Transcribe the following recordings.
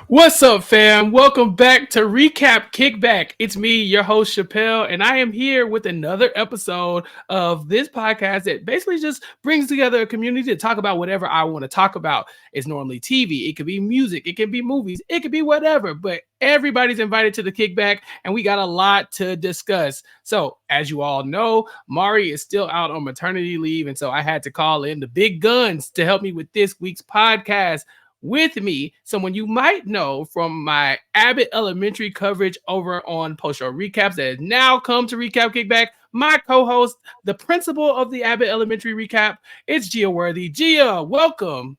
What's up, fam? Welcome back to Recap Kickback. It's me, your host, Chappell, and I am here with another episode of this podcast that basically just brings together a community to talk about whatever I want to talk about. It's normally TV, it could be music, it could be movies, it could be whatever, but everybody's invited to the kickback, and we got a lot to discuss. So, as you all know, Mari is still out on maternity leave, and so I had to call in the big guns to help me with this week's podcast. With me, someone you might know from my Abbott Elementary coverage over on Post Show Recaps that has now come to Recap Kickback. My co-host, the principal of the Abbott Elementary Recap, it's Gia Worthy. Gia, welcome.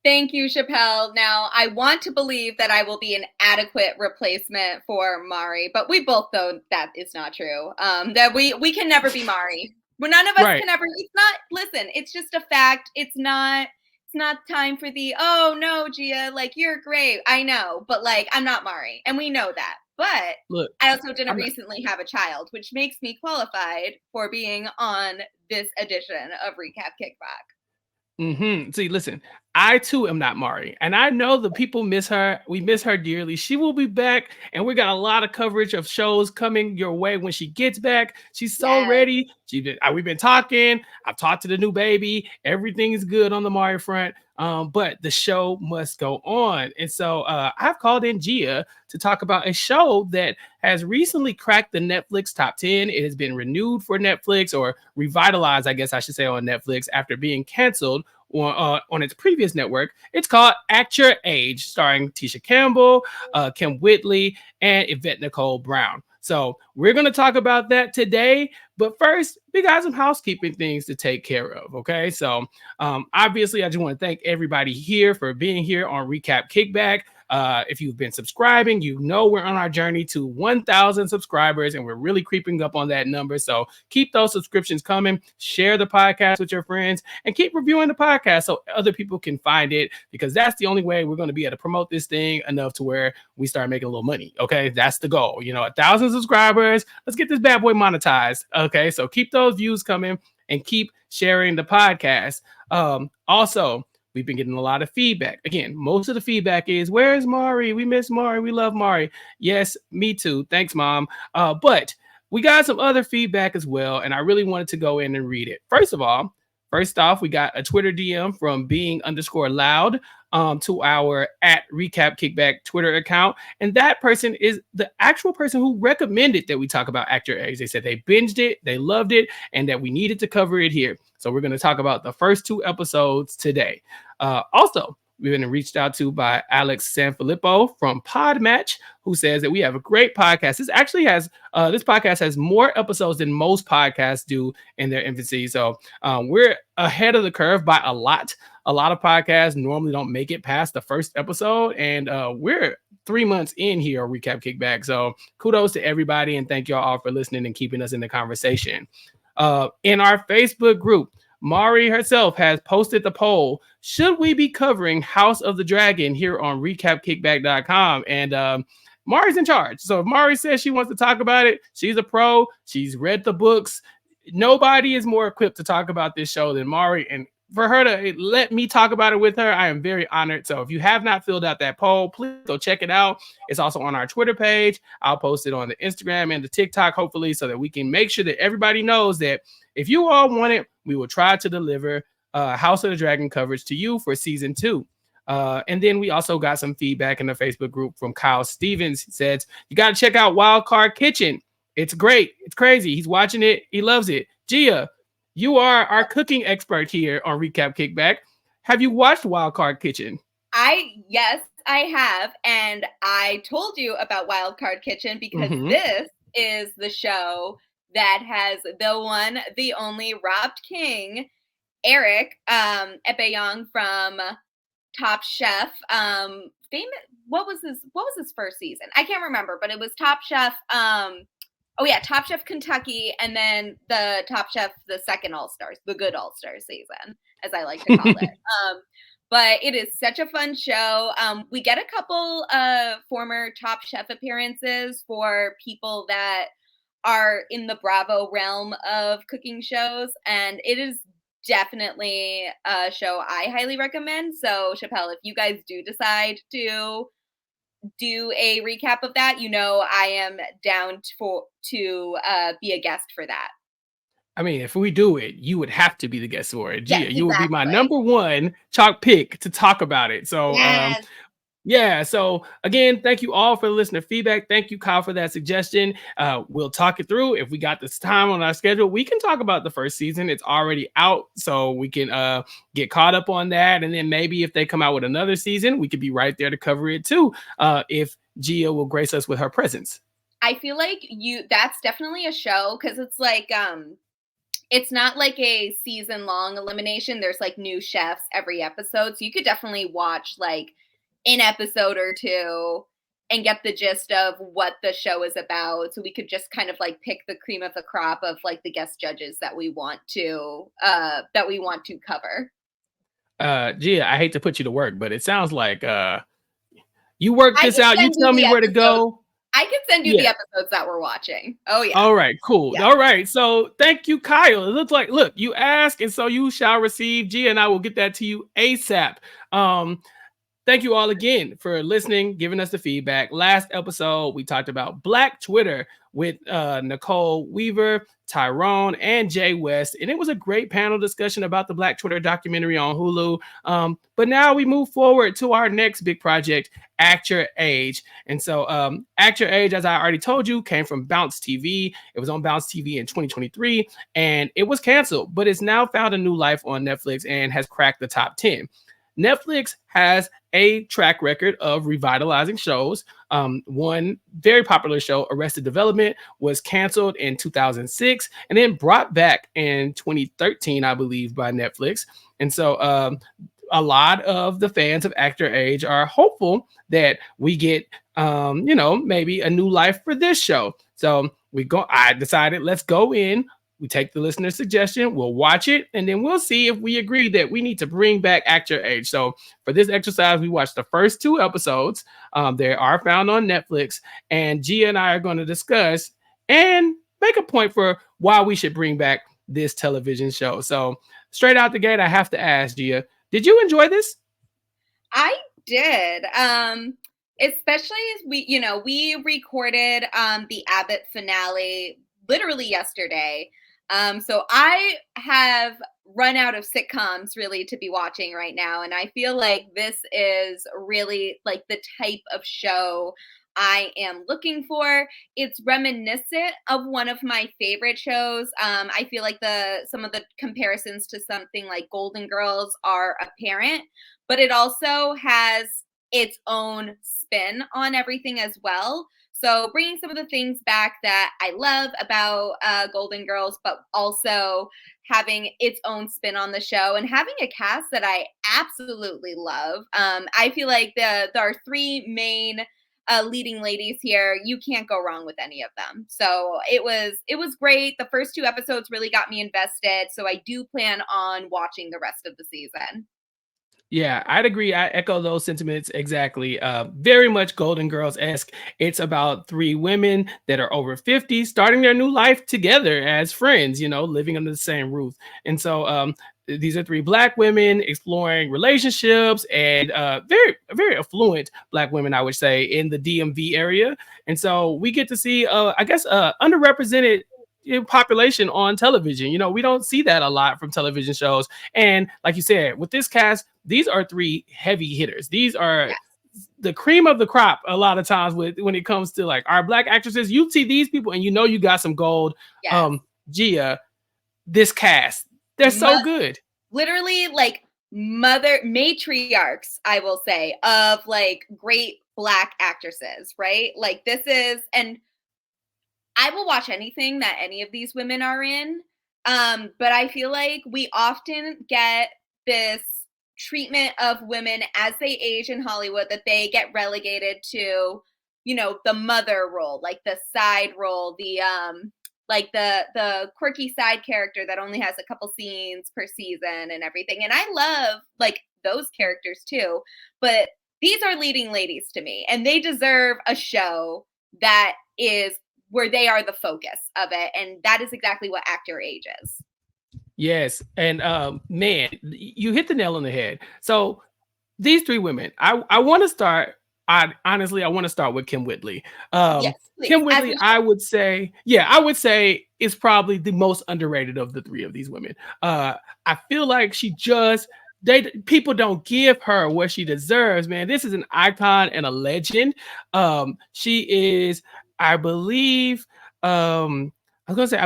Thank you, Chappell. Now, I want to believe that I will be an adequate replacement for Mari, but we both know that is not true. That we can never be Mari. Well, none of us Right. can ever. It's not. Listen, it's just a fact. It's not time for the oh no, Gia, like you're great. I know, but like I'm not Mari, and we know that. But Look, I also didn't I'm not. recently have a child, which makes me qualified for being on this edition of Recap Kickback. See, listen, I too am not Mari, and I know the people miss her. We miss her dearly. She will be back, and we got a lot of coverage of shows coming your way when she gets back. She's so Yes. ready. We've been talking. I've talked to the new baby. Everything is good on the Mari front. But the show must go on, and so I've called in Gia to talk about a show that has recently cracked the Netflix top 10. It has been renewed for Netflix, or revitalized, I guess I should say, on Netflix after being canceled on its previous network. It's called Act Your Age, starring Tisha Campbell, Kym Whitely, and Yvette Nicole Brown. So we're going to talk about that today. But first, we got some housekeeping things to take care of. Okay. So obviously, I just want to thank everybody here for being here on Recap Kickback. If you've been subscribing, you know we're on our journey to 1,000 subscribers, and we're really creeping up on that number. So keep those subscriptions coming. Share the podcast with your friends, and keep reviewing the podcast so other people can find it, because that's the only way we're going to be able to promote this thing enough to where we start making a little money. Okay, that's the goal. 1,000 subscribers. Let's get this bad boy monetized. Okay, so keep those views coming and keep sharing the podcast. Also, we've been getting a lot of feedback. Again, most of the feedback is, where's Mari? We miss Mari. We love Mari. Yes, me too. Thanks, Mom. But we got some other feedback as well, and I really wanted to go in and read it. First off, we got a Twitter DM from being_loud to our @Recap Kickback Twitter account. And that person is the actual person who recommended that we talk about Act Your Age. They said they binged it, they loved it, and that we needed to cover it here. So we're going to talk about the first 2 episodes today. Also, we've been reached out to by Alex Sanfilippo from Podmatch, who says that we have a great podcast. This podcast has more episodes than most podcasts do in their infancy. So we're ahead of the curve by a lot. A lot of podcasts normally don't make it past the first episode, and we're 3 months in here on Recap Kickback. So kudos to everybody, and thank y'all all for listening and keeping us in the conversation. In our Facebook group, Mari herself has posted the poll: should we be covering House of the Dragon here on recapkickback.com? And Mari's in charge. So if Mari says she wants to talk about it, she's a pro. She's read the books. Nobody is more equipped to talk about this show than Mari. And for her to let me talk about it with her, I am very honored. So if you have not filled out that poll, please go check it out. It's also on our Twitter page. I'll post it on the Instagram and the TikTok, hopefully, so that we can make sure that everybody knows that if you all want it, we will try to deliver House of the Dragon coverage to you for season 2. And then we also got some feedback in the Facebook group from Kyle Stevens. He says, you got to check out Wild Card Kitchen. It's great. It's crazy. He's watching it. He loves it. Gia, you are our cooking expert here on Recap Kickback. Have you watched Wild Card Kitchen? Yes, I have. And I told you about Wild Card Kitchen because this is the show that has the one, the only Wrapped King, Eric Ebayong from Top Chef. Famous. What was his first season? I can't remember, but it was Top Chef. Top Chef Kentucky, and then the Top Chef, the second All-Stars, the good All-Stars season, as I like to call it. But it is such a fun show. We get a couple former Top Chef appearances for people that are in the Bravo realm of cooking shows, and it is definitely a show I highly recommend. So, Chappell, if you guys do decide to do a recap of that, I am down to be a guest for that. I mean, if we do it, you would have to be the guest for it. Yes, Gia, you would be my exactly. number one chalk pick to talk about it. So, Yes. yeah. So again, thank you all for the listener feedback. Thank you, Kyle, for that suggestion. We'll talk it through. If we got this time on our schedule, we can talk about the first season. It's already out, so we can get caught up on that. And then maybe if they come out with another season, we could be right there to cover it too. If Gia will grace us with her presence. I feel like that's definitely a show, because it's like it's not like a season long elimination. There's like new chefs every episode. So you could definitely watch like an episode or two and get the gist of what the show is about. So we could just kind of like pick the cream of the crop of like the guest judges that we want to cover. Gia, I hate to put you to work, but it sounds like you work I this can out. You send you tell the me where to episodes. go. I can send you the episodes that we're watching. Oh, yeah. All right, cool. Yeah. All right. So thank you, Kyle. It looks like, look, you ask, and so you shall receive. Gia and I will get that to you ASAP. Thank you all again for listening, giving us the feedback. Last episode, we talked about Black Twitter with Nicole Weaver, Tyrone, and Jay West. And it was a great panel discussion about the Black Twitter documentary on Hulu. But now we move forward to our next big project, Act Your Age. And so Act Your Age, as I already told you, came from Bounce TV. It was on Bounce TV in 2023, and it was canceled, but it's now found a new life on Netflix and has cracked the top 10. Netflix has a track record of revitalizing shows. One very popular show, Arrested Development, was canceled in 2006 and then brought back in 2013, I believe, by Netflix. And so a lot of the fans of Act Your Age are hopeful that we get, maybe a new life for this show. So I decided, let's go in. We take the listener suggestion, we'll watch it, and then we'll see if we agree that we need to bring back Act Your Age. So for this exercise, we watched the first 2 episodes. They are found on Netflix, and Gia and I are going to discuss and make a point for why we should bring back this television show. So straight out the gate, I have to ask Gia, did you enjoy this? I did. Especially as we recorded the Abbott finale literally yesterday. So I have run out of sitcoms really to be watching right now. And I feel like this is really like the type of show I am looking for. It's reminiscent of one of my favorite shows. I feel like some of the comparisons to something like Golden Girls are apparent, but it also has its own spin on everything as well. So bringing some of the things back that I love about Golden Girls, but also having its own spin on the show and having a cast that I absolutely love. I feel like there are 3 main leading ladies here. You can't go wrong with any of them. So it was great. The first 2 episodes really got me invested. So I do plan on watching the rest of the season. Yeah, I'd agree. I echo those sentiments exactly. Very much Golden Girls-esque. It's about 3 women that are over 50, starting their new life together as friends, living under the same roof. And so these are 3 Black women exploring relationships, and very, very affluent Black women, I would say, in the DMV area. And so we get to see, underrepresented population on television. We don't see that a lot from television shows. And like you said, with this cast, these are 3 heavy hitters. These are the cream of the crop a lot of times when it comes to like our Black actresses. You see these people and you got some gold. Yes. Gia, this cast, they're so good. Literally like matriarchs, I will say, of like great Black actresses, right? Like this is, and I will watch anything that any of these women are in. But I feel like we often get this treatment of women as they age in Hollywood that they get relegated to, the mother role, like the side role, the like the quirky side character that only has a couple scenes per season and everything. And I love like those characters too, but these are leading ladies to me, and they deserve a show that is where they are the focus of it. And that is exactly what Act Your Age is. Yes. And man, you hit the nail on the head. So these 3 women, I want to start I want to start with Kym Whitley. Yes, please. Kym Whitley, I would say is probably the most underrated of the three of these women. I feel like people don't give her what she deserves, man. This is an icon and a legend. She is, I believe, I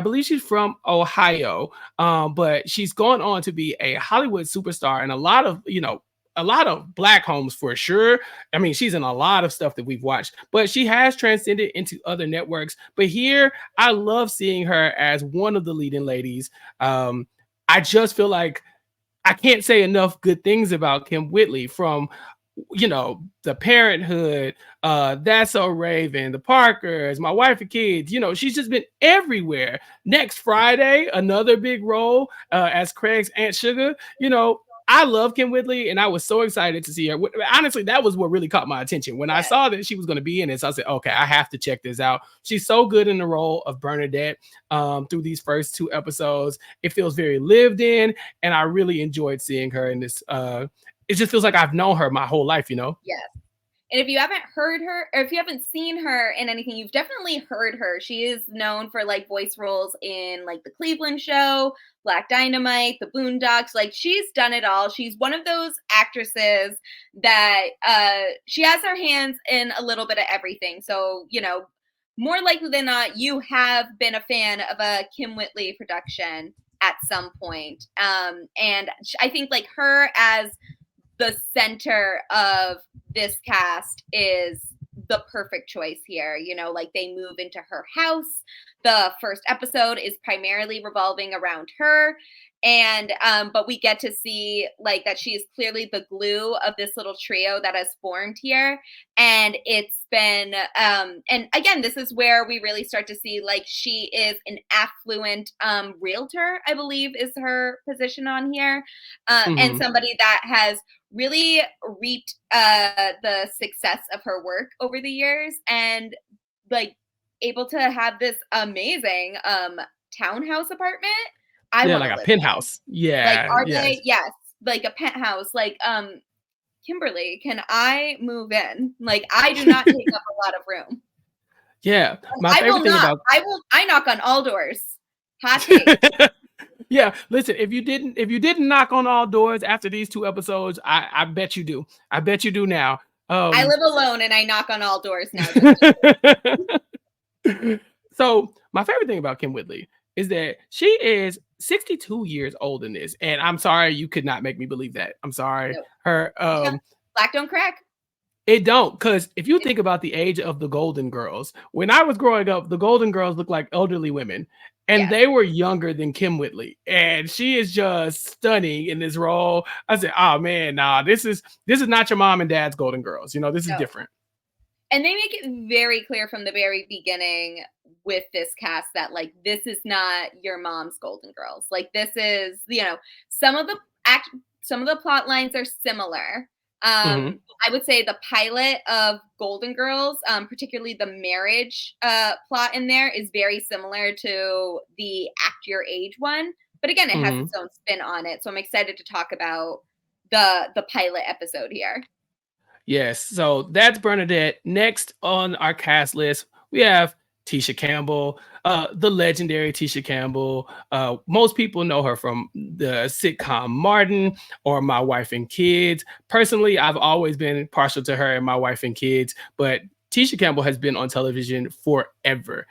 believe she's from Ohio, but she's gone on to be a Hollywood superstar and a lot of Black homes for sure. I mean, she's in a lot of stuff that we've watched, but she has transcended into other networks. But here, I love seeing her as one of the leading ladies. I just feel like I can't say enough good things about Kym Whitley, from the Parenthood, That's So Raven, the Parkers, My Wife and Kids. She's just been everywhere. Next Friday, another big role as Craig's Aunt Sugar. I love Kym Whitley, and I was so excited to see her. Honestly, that was what really caught my attention. When I saw that she was going to be in it, so I said, okay, I have to check this out. She's so good in the role of Bernadette through these first 2 episodes. It feels very lived in, and I really enjoyed seeing her in this. It just feels like I've known her my whole life, Yes. And if you haven't heard her, or if you haven't seen her in anything, you've definitely heard her. She is known for like voice roles in like the Cleveland Show, Black Dynamite, the Boondocks. Like, she's done it all. She's one of those actresses that she has her hands in a little bit of everything. So, more likely than not, you have been a fan of a Kym Whitley production at some point. And I think like her as the center of this cast is the perfect choice here. Like, they move into her house. The first episode is primarily revolving around her. And but we get to see like that she is clearly the glue of this little trio that has formed here. And it's been and again, this is where we really start to see like she is an affluent realtor, I believe is her position on here. And somebody that has really reaped the success of her work over the years, and like able to have this amazing townhouse apartment. Like a penthouse. Yeah. Like, they? Yes. Like a penthouse. Like, Kimberly, can I move in? Like, I do not take up a lot of room. Yeah. I knock on all doors. Hot take. Yeah, listen, if you didn't knock on all doors after these 2 episodes, I bet you do. I bet you do now. I live alone and I knock on all doors now. So my favorite thing about Kym Whitley is that she is 62 years old in this. And I'm sorry, you could not make me believe that. I'm sorry. Nope. Her Black don't crack. It don't, because if you think about the age of the Golden Girls, when I was growing up, the Golden Girls looked like elderly women, and they were younger than Kym Whitley, and she is just stunning in this role. I said, "Oh man, nah, this is not your mom and dad's Golden Girls. This is different." And they make it very clear from the very beginning with this cast that like this is not your mom's Golden Girls. Like, this is some of the plot lines are similar. I would say the pilot of Golden Girls, particularly the marriage plot in there, is very similar to the Act Your Age one. But again, it has its own spin on it. So I'm excited to talk about the pilot episode here. Yes, so that's Bernadette. Next on our cast list, we have Tisha Campbell, the legendary Tisha Campbell. Most people know her from the sitcom Martin or My Wife and Kids. Personally, I've always been partial to her and My Wife and Kids, but Tisha Campbell has been on television forever.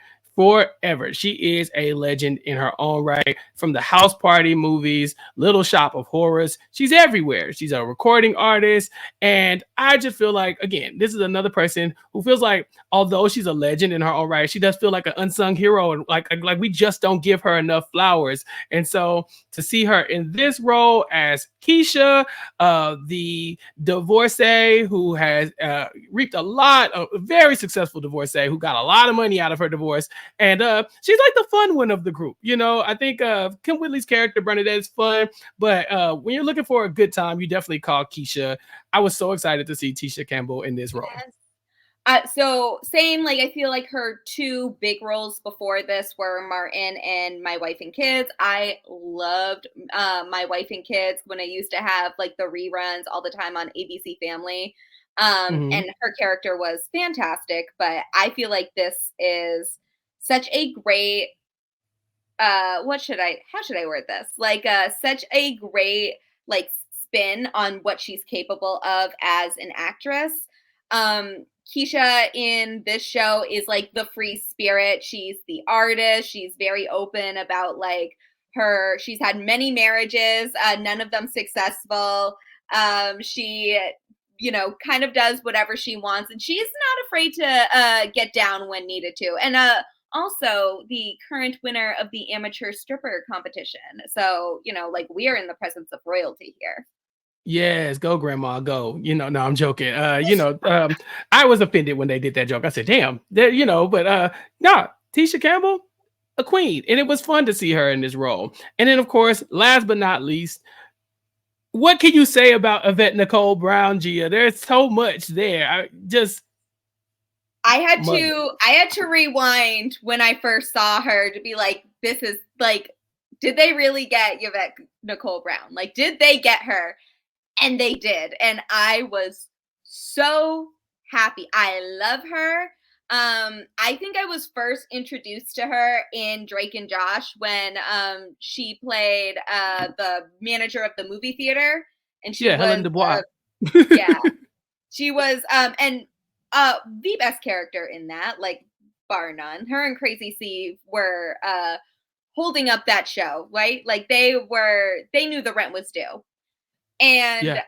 She is a legend in her own right. From the House Party movies, Little Shop of Horrors, she's everywhere. She's a recording artist. And I just feel like, again, this is another person who feels like, although she's a legend in her own right, she does feel like an unsung hero. And like we just don't give her enough flowers. And so to see her in this role as Keisha, the divorcee who has reaped a lot of very successful divorcee who got a lot of money out of her divorce. And she's like the fun one of the group. I think Kym Whitley's character, Bernadette, is fun. But when you're looking for a good time, you definitely call Keisha. I was so excited to see Tisha Campbell in this role. Yes. So same, like I feel like her 2 big roles before this were Martin and My Wife and Kids. I loved My Wife and Kids when I used to have like the reruns all the time on ABC Family. And her character was fantastic, but I feel like this is such a great how should I word this? Like such a great like spin on what she's capable of as an actress. Keisha in this show is like the free spirit. She's the artist. She's very open about like she's had many marriages, none of them successful. She kind of does whatever she wants, and she's not afraid to get down when needed to. And also the current winner of the amateur stripper competition. So, like we are in the presence of royalty here. Yes, go grandma, go. No, I'm joking. I was offended when they did that joke. I said, damn, but no, Tisha Campbell, a queen. And it was fun to see her in this role. And then, of course, last but not least, what can you say about Yvette Nicole Brown, Gia? There's so much there. I had to rewind when I first saw her to be like, this is like, did they really get Yvette Nicole Brown? Like, did they get her? And they did. And I was so happy. I love her. I think I was first introduced to her in Drake and Josh when she played the manager of the movie theater. And she was Helen Dubois. She was and the best character in that, like bar none. Her and Crazy C were holding up that show, right? Like they knew the rent was due. And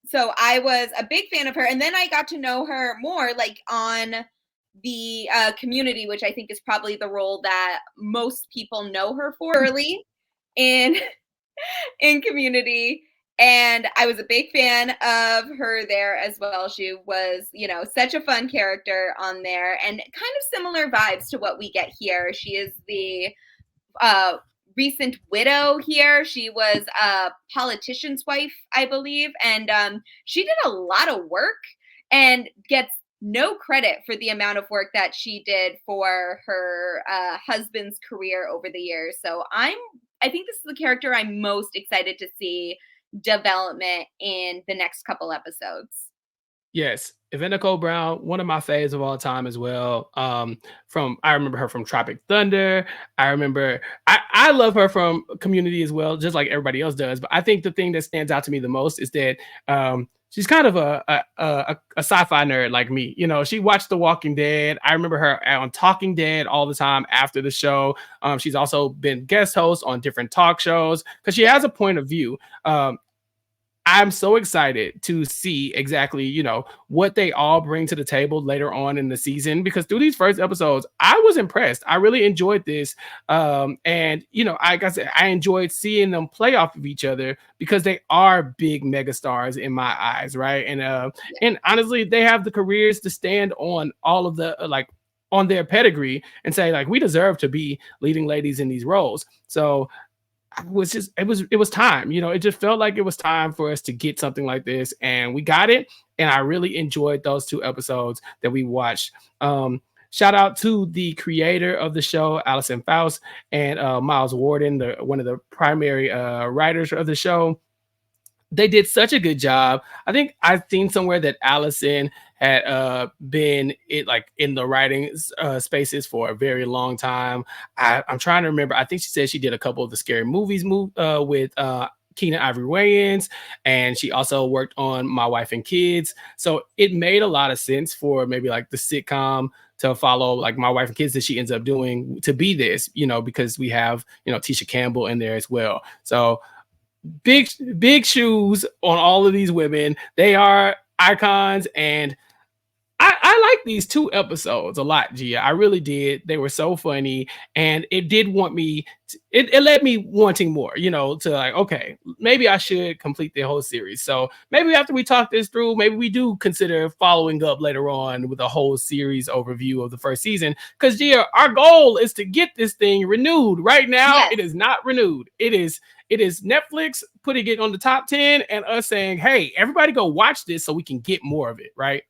so I was a big fan of her. And then I got to know her more like on the Community, which I think is probably the role that most people know her for early in Community. And I was a big fan of her there as well. She was, such a fun character on there and kind of similar vibes to what we get here. She is the recent widow here. She was a politician's wife, I believe. And she did a lot of work and gets no credit for the amount of work that she did for her husband's career over the years. So I think this is the character I'm most excited to see development in the next couple episodes. Yes, Yvette Nicole Brown, one of my faves of all time as well. I remember her from Tropic Thunder. I love her from Community as well, just like everybody else does. But I think the thing that stands out to me the most is that she's kind of a sci-fi nerd like me. She watched The Walking Dead. I remember her on Talking Dead all the time after the show. She's also been guest host on different talk shows because she has a point of view. I'm so excited to see exactly, what they all bring to the table later on in the season, because through these first episodes, I was impressed. I really enjoyed this. And, like I said, I enjoyed seeing them play off of each other because they are big megastars in my eyes, right? And honestly, they have the careers to stand on all of the, on their pedigree and say, like, we deserve to be leading ladies in these roles. So it was time, it just felt like it was time for us to get something like this, and we got it. And I really enjoyed those 2 episodes that we watched. Shout out to the creator of the show, Allison Faust, and Miles Warden, one of the primary writers of the show. They did such a good job. I think I've seen somewhere that Allison had been in the writing spaces for a very long time. I'm trying to remember. I think she said she did a couple of the Scary Movies with Keenen Ivory Wayans, and she also worked on My Wife and Kids. So it made a lot of sense for maybe like the sitcom to follow like My Wife and Kids that she ends up doing to be this, because we have, Tisha Campbell in there as well. So big shoes on all of these women. They are icons, and I like these 2 episodes a lot, Gia. I really did. They were so funny, and it did want me it led me wanting more, to like, okay, maybe I should complete the whole series. So maybe after we talk this through, maybe we do consider following up later on with a whole series overview of the first season, because Gia, our goal is to get this thing renewed. Right now, yes. It is not renewed. It is Netflix putting it on the top 10 and us saying, hey, everybody go watch this so we can get more of it, right?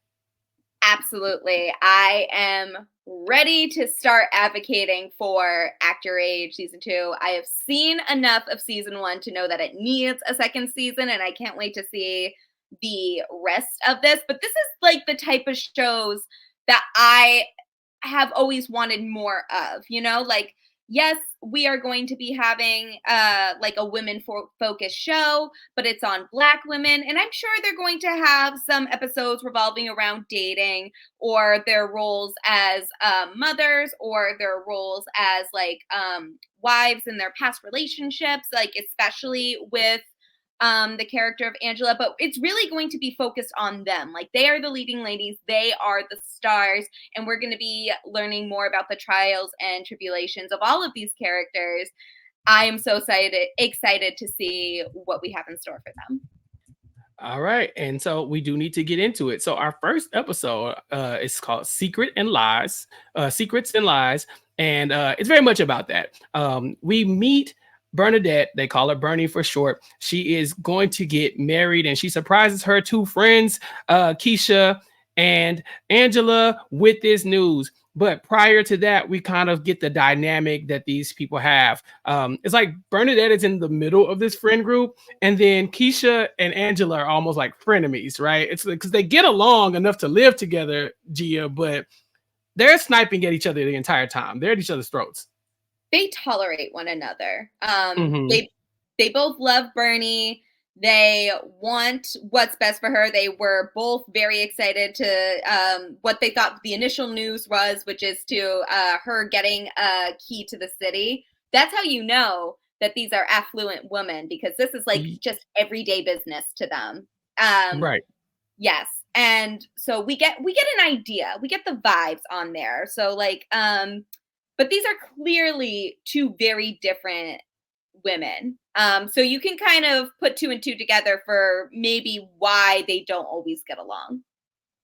Absolutely. I am ready to start advocating for Actor Age season 2. I have seen enough of season 1 to know that it needs a second season, and I can't wait to see the rest of this. But this is like the type of shows that I have always wanted more of, you know, like, yes, we are going to be having like a women focused show, but it's on Black women, and I'm sure they're going to have some episodes revolving around dating or their roles as mothers or their roles as like wives in their past relationships, like especially with the character of Angela, but it's really going to be focused on them. Like they are the leading ladies, they are the stars, and we're going to be learning more about the trials and tribulations of all of these characters. I am so excited to see what we have in store for them. All right, and so we do need to get into it. So our first episode is called Secrets and Lies, and it's very much about that. We meet Bernadette, they call her Bernie for short. She is going to get married, and she surprises her two friends, Keisha and Angela, with this news. But prior to that, we kind of get the dynamic that these people have. It's like Bernadette is in the middle of this friend group, and then Keisha and Angela are almost like frenemies, right? It's because they get along enough to live together, Gia, but they're sniping at each other the entire time. They're at each other's throats. They tolerate one another. Mhm. They both love Bernie. They want what's best for her. They were both very excited to what they thought the initial news was, which is to her getting a key to the city. That's how you know that these are affluent women, because this is like just everyday business to them. Right. Yes. And so we get an idea. We get the vibes on there. So like but these are clearly two very different women. So you can kind of put two and two together for maybe why they don't always get along.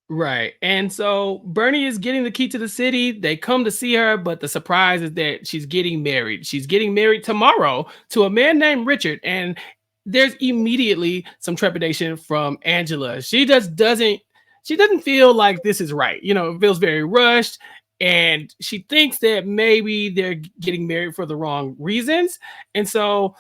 Right. And so Bernie is getting the key to the city. They come to see her, but the surprise is that she's getting married. She's getting married tomorrow to a man named Richard. And there's immediately some trepidation from Angela. She doesn't feel like this is right. You know, it feels very rushed. And she thinks that maybe they're getting married for the wrong reasons. And so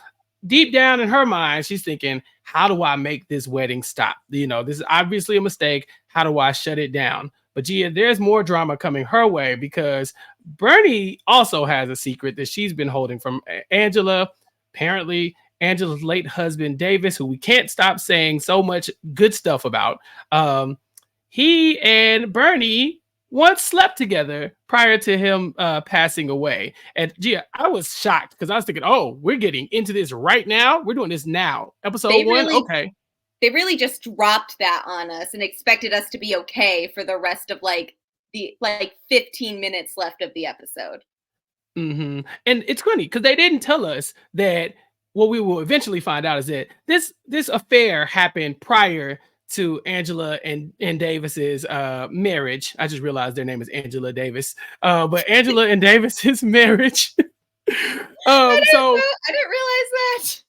deep down in her mind, she's thinking, how do I make this wedding stop? You know, this is obviously a mistake. How do I shut it down? But Gia, there's more drama coming her way because Bernie also has a secret that she's been holding from Angela. Apparently, Angela's late husband, Davis, who we can't stop saying so much good stuff about, he and Bernie once slept together prior to him passing away. And Gia, I was shocked because I was thinking, oh, we're getting into this right now. We're doing this now. Episode one. Okay. They really just dropped that on us and expected us to be okay for the rest of like the 15 minutes left of the episode. Mm-hmm. And it's funny because they didn't tell us that what we will eventually find out is that this affair happened prior to Angela and Davis's marriage. I just realized their name is Angela Davis. But Angela and Davis's marriage. I didn't realize that.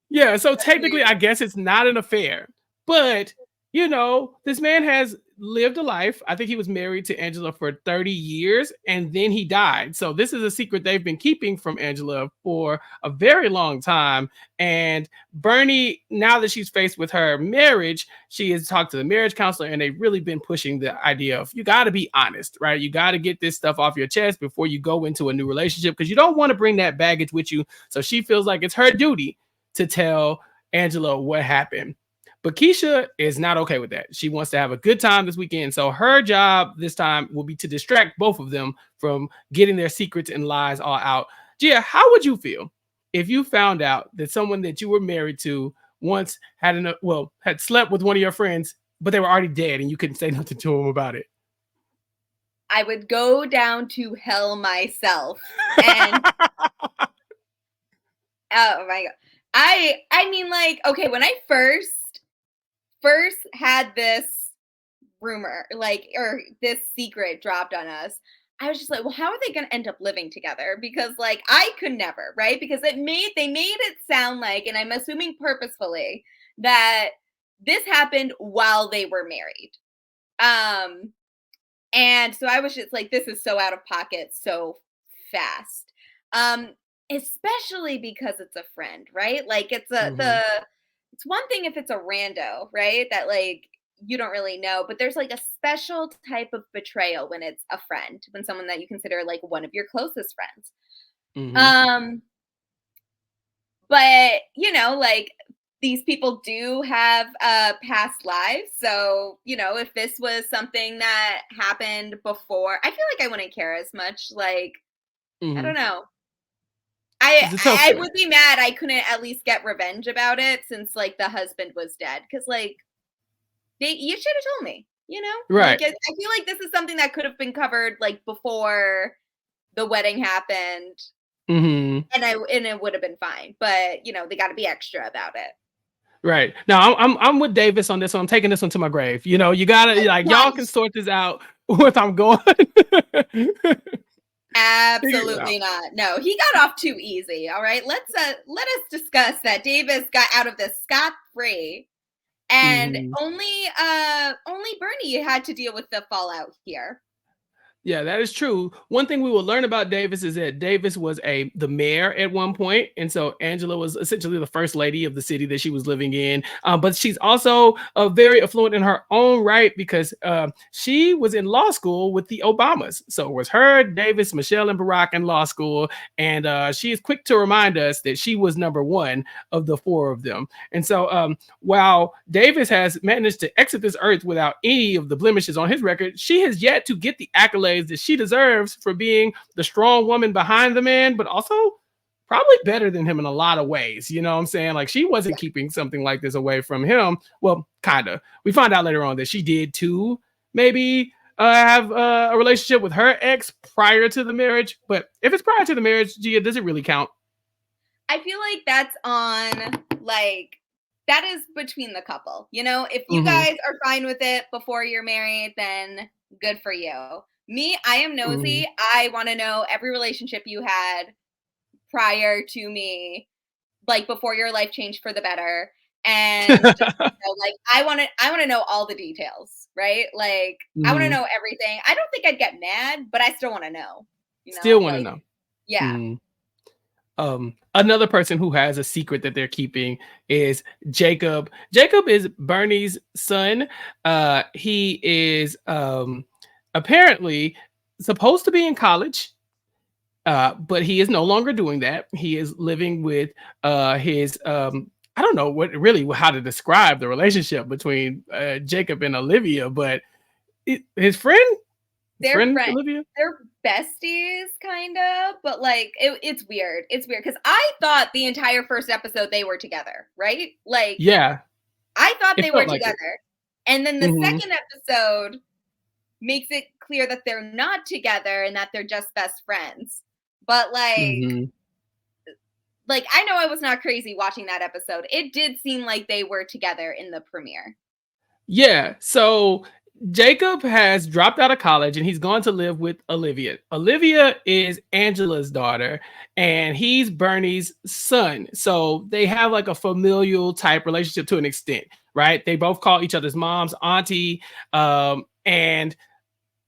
Yeah, so technically, I guess it's not an affair, but you know, this man has lived a life. I think he was married to Angela for 30 years and then he died. So this is a secret they've been keeping from Angela for a very long time. And Bernie, now that she's faced with her marriage, she has talked to the marriage counselor and they've really been pushing the idea of you got to be honest, right? You got to get this stuff off your chest before you go into a new relationship because you don't want to bring that baggage with you. So she feels like it's her duty to tell Angela what happened. But Keisha is not okay with that. She wants to have a good time this weekend. So her job this time will be to distract both of them from getting their secrets and lies all out. Gia, how would you feel if you found out that someone that you were married to once had slept with one of your friends, but they were already dead and you couldn't say nothing to them about it? I would go down to hell myself. And oh my God. I mean, like, okay, when I first had this rumor, like, or this secret dropped on us, I was just like, well, how are they going to end up living together? Because like, I could never, right? Because they made it sound like, and I'm assuming purposefully, that this happened while they were married. And so I was just like, this is so out of pocket, so fast. Especially because it's a friend, right? Like it's it's one thing if it's a rando, right? That like you don't really know, but there's like a special type of betrayal when it's a friend, when someone that you consider like one of your closest friends. Mm-hmm. But you know, like these people do have past lives. So, you know, if this was something that happened before, I feel like I wouldn't care as much. Like, I Mm-hmm. don't know. It's a tough I one. would be mad I couldn't at least get revenge about it since like the husband was dead. Cause like you should have told me, you know? Right. Like I feel like this is something that could have been covered like before the wedding happened Mm-hmm. and it would have been fine. But you know, they gotta be extra about it. Right. Now I'm with Davis on this one. I'm taking this one to my grave. You know, you gotta like y'all can Nice. sort this out once I'm going. Figure it out. Absolutely not. No, he got off too easy. All right. Let us discuss that Davis got out of this scot-free. And Mm-hmm. only Bernie had to deal with the fallout here. Yeah, that is true. One thing we will learn about Davis is that Davis was the mayor at one point, and so Angela was essentially the first lady of the city that she was living in. But she's also very affluent in her own right because she was in law school with the Obamas. So it was her, Davis, Michelle, and Barack in law school, and she is quick to remind us that she was number one of the four of them. And so while Davis has managed to exit this earth without any of the blemishes on his record, she has yet to get the accolades that she deserves for being the strong woman behind the man, but also probably better than him in a lot of ways. You know what I'm saying? Like she wasn't keeping something like this away from him. Well, kind of. We find out later on that she did too, maybe have a relationship with her ex prior to the marriage. But if it's prior to the marriage, Gia, does it really count? I feel like that's on like that is between the couple. You know, if you Mm-hmm. guys are fine with it before you're married, then good for you. Me, I am Mm-hmm. nosy. I want to know every relationship you had prior to me, like before your life changed for the better. And you know, like I want to know all the details, right? Like I want to Mm-hmm. know everything. I don't think I'd get mad, but I still want to know, you Still know? want to Like know. yeah. Mm-hmm. Another person who has a secret that they're keeping is Jacob. Jacob is Bernie's son. He is apparently supposed to be in college, but he is no longer doing that. He is living with his I don't know what really how to describe the relationship between Jacob and Olivia, but his friend, They're friends. Olivia. They're besties, kind of, but like it's weird. It's weird because I thought the entire first episode they were together, right? Like Yeah, I thought it they were felt like it. together, and then the Hmm. second episode makes it clear that they're not together and that they're just best friends. But Hmm. like I know I was not crazy watching that episode. It did seem like they were together in the premiere. Yeah. So Jacob has dropped out of college and he's gone to live with Olivia. Olivia is Angela's daughter and he's Bernie's son. So they have like a familial type relationship to an extent, right? They both call each other's moms auntie. And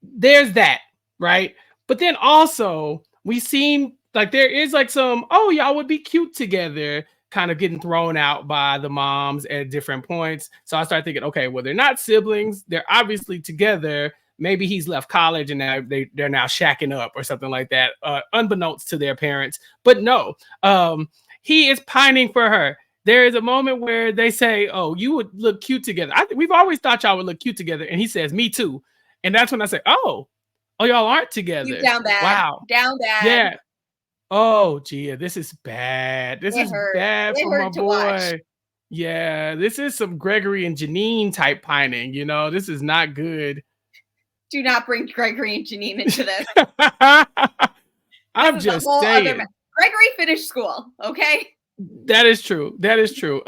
there's that, right? But then also we seem like there is like some, oh, y'all would be cute together kind of getting thrown out by the moms at different points. So I started thinking, okay, well, they're not siblings. They're obviously together. Maybe he's left college and now they're now shacking up or something like that, unbeknownst to their parents. But no, he is pining for her. There is a moment where they say, oh, you would look cute together. We've always thought y'all would look cute together. And he says, me too. And that's when I say, oh, y'all aren't He's together. down bad. Wow. Down bad. Yeah. Oh, Gia, this is bad. This It is hurt. bad It for my hurt to watch. boy. Yeah, this is some Gregory and Janine type pining. You know, this is not good. Do not bring Gregory and Janine into this. This I'm is a just whole other saying. Gregory finished school, okay? That is true. That is true.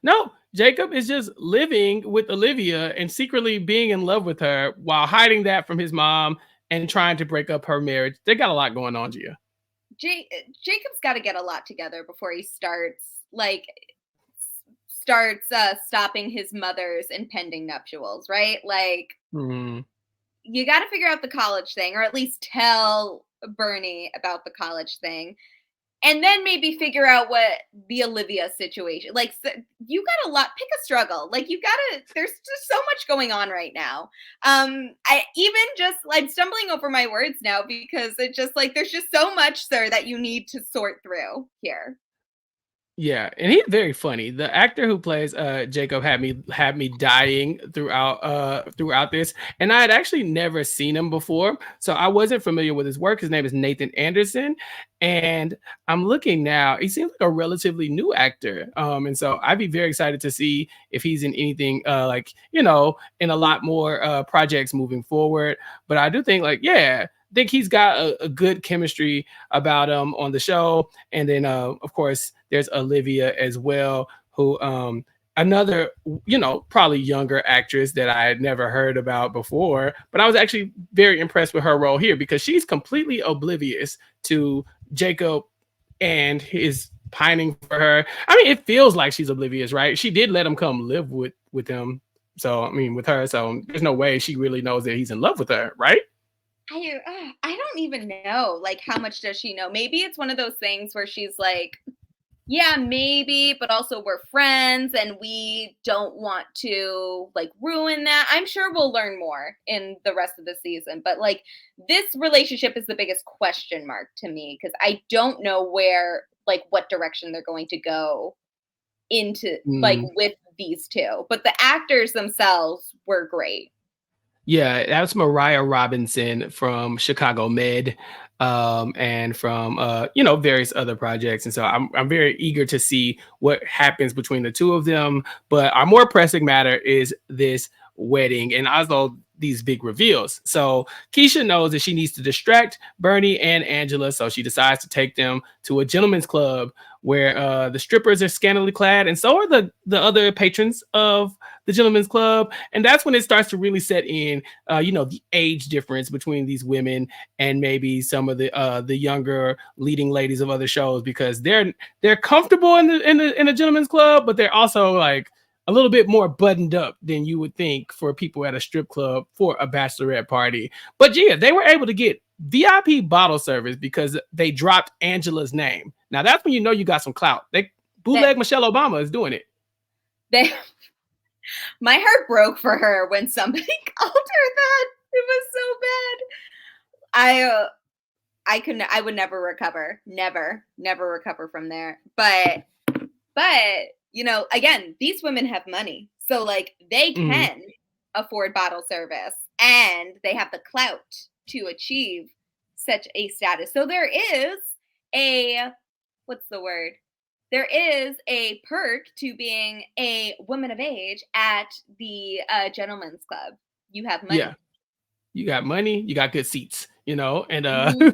No, Jacob is just living with Olivia and secretly being in love with her while hiding that from his mom and trying to break up her marriage. They got a lot going on, Gia. Jacob's got to get a lot together before he starts stopping his mother's impending nuptials, right? Like Mm-hmm. you got to figure out the college thing, or at least tell Bernie about the college thing. and then maybe figure out what the Olivia situation. Like, you got a lot. Pick a struggle. Like, you gotta. There's just so much going on right now. I'm stumbling over my words now because it just like there's just so much, sir, that you need to sort through here. Yeah, and he's very funny. The actor who plays Jacob had me dying throughout this, and I had actually never seen him before, so I wasn't familiar with his work. His name is Nathan Anderson, and I'm looking now. He seems like a relatively new actor, and so I'd be very excited to see if he's in anything like in a lot more projects moving forward. But I do think think he's got a good chemistry about him on the show. And then of course there's Olivia as well, who another probably younger actress that I had never heard about before, but I was actually very impressed with her role here because she's completely oblivious to Jacob and his pining for her. I mean, it feels like she's oblivious, right? She did let him come live with him, so I mean with her, so there's no way she really knows that he's in love with her, right? I don't even know. Like, how much does she know? Maybe it's one of those things where she's like, yeah, maybe, but also we're friends and we don't want to like ruin that. I'm sure we'll learn more in the rest of the season, but like this relationship is the biggest question mark to me because I don't know what direction they're going to go into like with these two. But the actors themselves were great. Yeah, that's Mariah Robinson from Chicago Med, and from various other projects. And so I'm very eager to see what happens between the two of them. But our more pressing matter is this wedding and also these big reveals. So Keisha knows that she needs to distract Bernie and Angela, so she decides to take them to a gentleman's club where the strippers are scantily clad, and so are the other patrons of the gentleman's club. And that's when it starts to really set in, the age difference between these women and maybe some of the younger leading ladies of other shows, because they're comfortable in the gentleman's club, but they're also like a little bit more buttoned up than you would think for people at a strip club for a bachelorette party. But yeah, they were able to get VIP bottle service because they dropped Angela's name. Now that's when you know you got some clout. Bootleg Michelle Obama is doing it. My heart broke for her when somebody called her that. It was so bad. I would never recover. Never recover from there. But again, these women have money. So like they can afford bottle service and they have the clout to achieve such a status. So there is there is a perk to being a woman of age at the gentleman's club. You have money. Yeah. You got money, you got good seats, and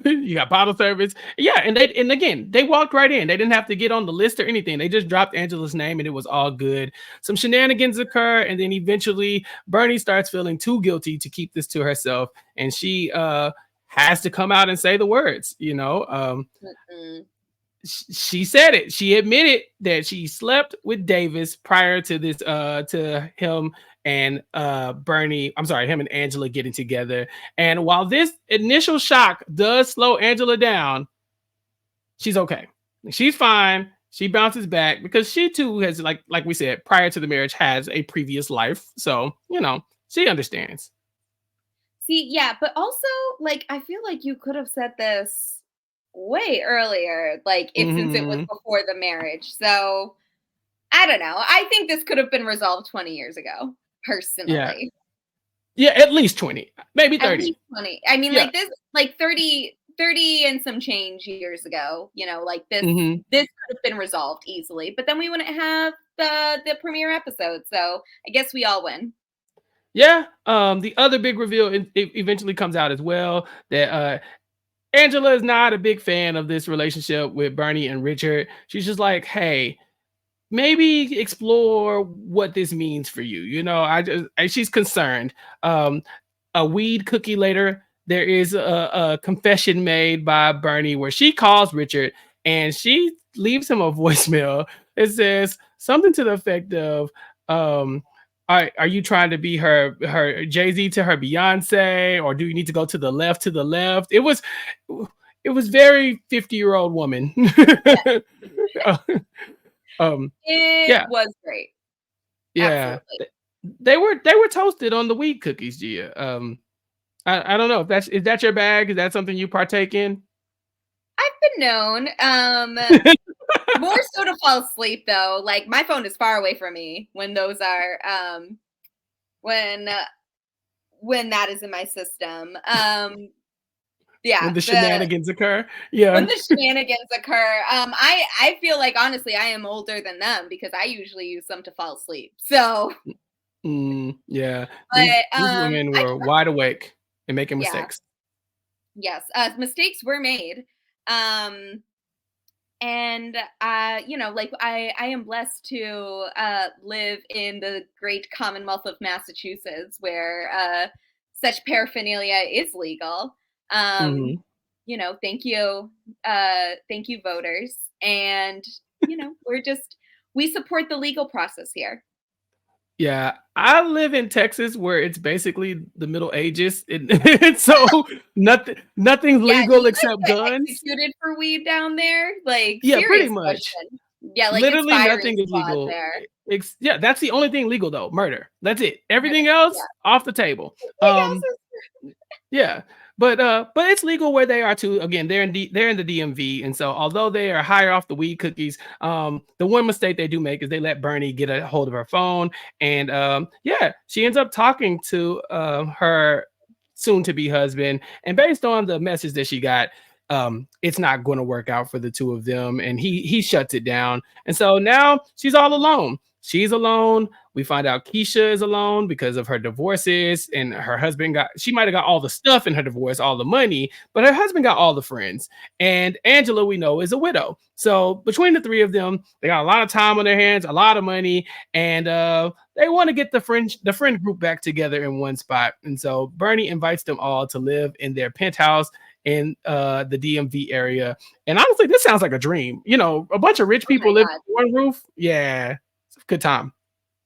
you got bottle service. Yeah, and again, they walked right in. They didn't have to get on the list or anything. They just dropped Angela's name and it was all good. Some shenanigans occur, and then eventually Bernie starts feeling too guilty to keep this to herself, and she has to come out and say the words, She said it. She admitted that she slept with Davis prior to this, to him and him and Angela getting together. And while this initial shock does slow Angela down, she's okay. She's fine. She bounces back because she too has, like we said, prior to the marriage, has a previous life. So, she understands. See, yeah, but also, like, I feel like you could have said this way earlier, since it was before the marriage. So, I don't know. I think this could have been resolved 20 years ago, personally. Yeah, at least 20, maybe 30. At least 20. I mean, this, 30 and some change years ago, this could have been resolved easily, but then we wouldn't have the premiere episode. So I guess we all win. Yeah. The other big reveal it eventually comes out as well that Angela is not a big fan of this relationship with Bernie and Richard. She's just like, hey, maybe explore what this means for you. She's concerned. A weed cookie later, there is a confession made by Bernie where she calls Richard and she leaves him a voicemail. It says something to the effect of, are you trying to be her Jay-Z to her Beyonce, or do you need to go to the left? It was it was very 50-year-old woman. Yeah. Uh, um, It yeah, was great. yeah. Absolutely. They were toasted on the weed cookies, Gia. I don't know if is that your bag? Is that something you partake in? I've been known. More so to fall asleep though. Like my phone is far away from me when those are when uh, when that is in my system. When Yeah, the the shenanigans occur? when Yeah. the shenanigans occur, I feel like honestly I am older than them because I usually use them to fall asleep. So, Yeah. These but these women I were wide awake and making yeah, mistakes. yes, mistakes were made. Um and like I am blessed to live in the great commonwealth of Massachusetts where such paraphernalia is legal. um Mhm. thank you voters, and we support the legal process here. Yeah, I live in Texas where it's basically the Middle Ages, and so nothing's Yeah, do legal you except guys get guns. executed for weed down there? Like, Yeah, pretty serious much. question. Yeah, like it's Literally firing nothing is squad legal. there. Yeah, that's the only thing legal though, murder. That's it. Murder. Everything Yeah. else off the table. Yes. Yeah, but it's legal where they are too. Again, they're in the DMV, and so although they are higher off the weed cookies, the one mistake they do make is they let Bernie get a hold of her phone, and yeah, she ends up talking to her soon to be husband, and based on the message that she got. It's not going to work out for the two of them, and he shuts it down, and so now she's all alone. She's alone. We find out Keisha is alone because of her divorces, and her husband she might have got all the stuff in her divorce, all the money, but her husband got all the friends. And Angela, we know, is a widow. So between the three of them, they got a lot of time on their hands, a lot of money, and they want to get the friend group back together in one spot. And so Bernie invites them all to live in their penthouse in the DMV area. And honestly, this sounds like a dream. A bunch of rich Oh people my live god. under one roof. Yeah, it's a good time.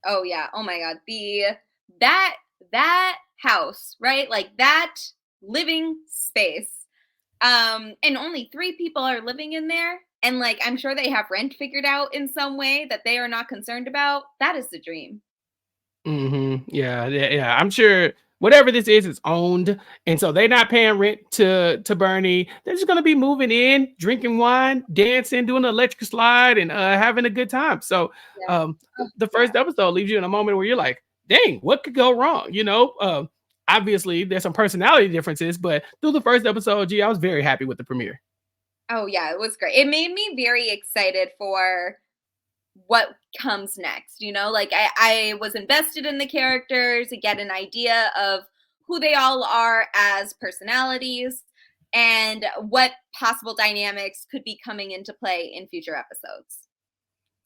Oh yeah. Oh my god. That that house, right? Like that living space. And only 3 people are living in there, and like I'm sure they have rent figured out in some way that they are not concerned about. That is the dream. Yeah, yeah, yeah. I'm sure whatever this is owned, and so they're not paying rent to Bernie. They're just gonna be moving in, drinking wine, dancing, doing the electric slide, and having a good time. So, Yeah. um, Oh, the yeah. first episode leaves you in a moment where you're like, "Dang, what could go wrong?" Obviously there's some personality differences, but through the first episode, gee, I was very happy with the premiere. Oh yeah, it was great. It made me very excited for what comes next, like I was invested in the characters to get an idea of who they all are as personalities and what possible dynamics could be coming into play in future episodes.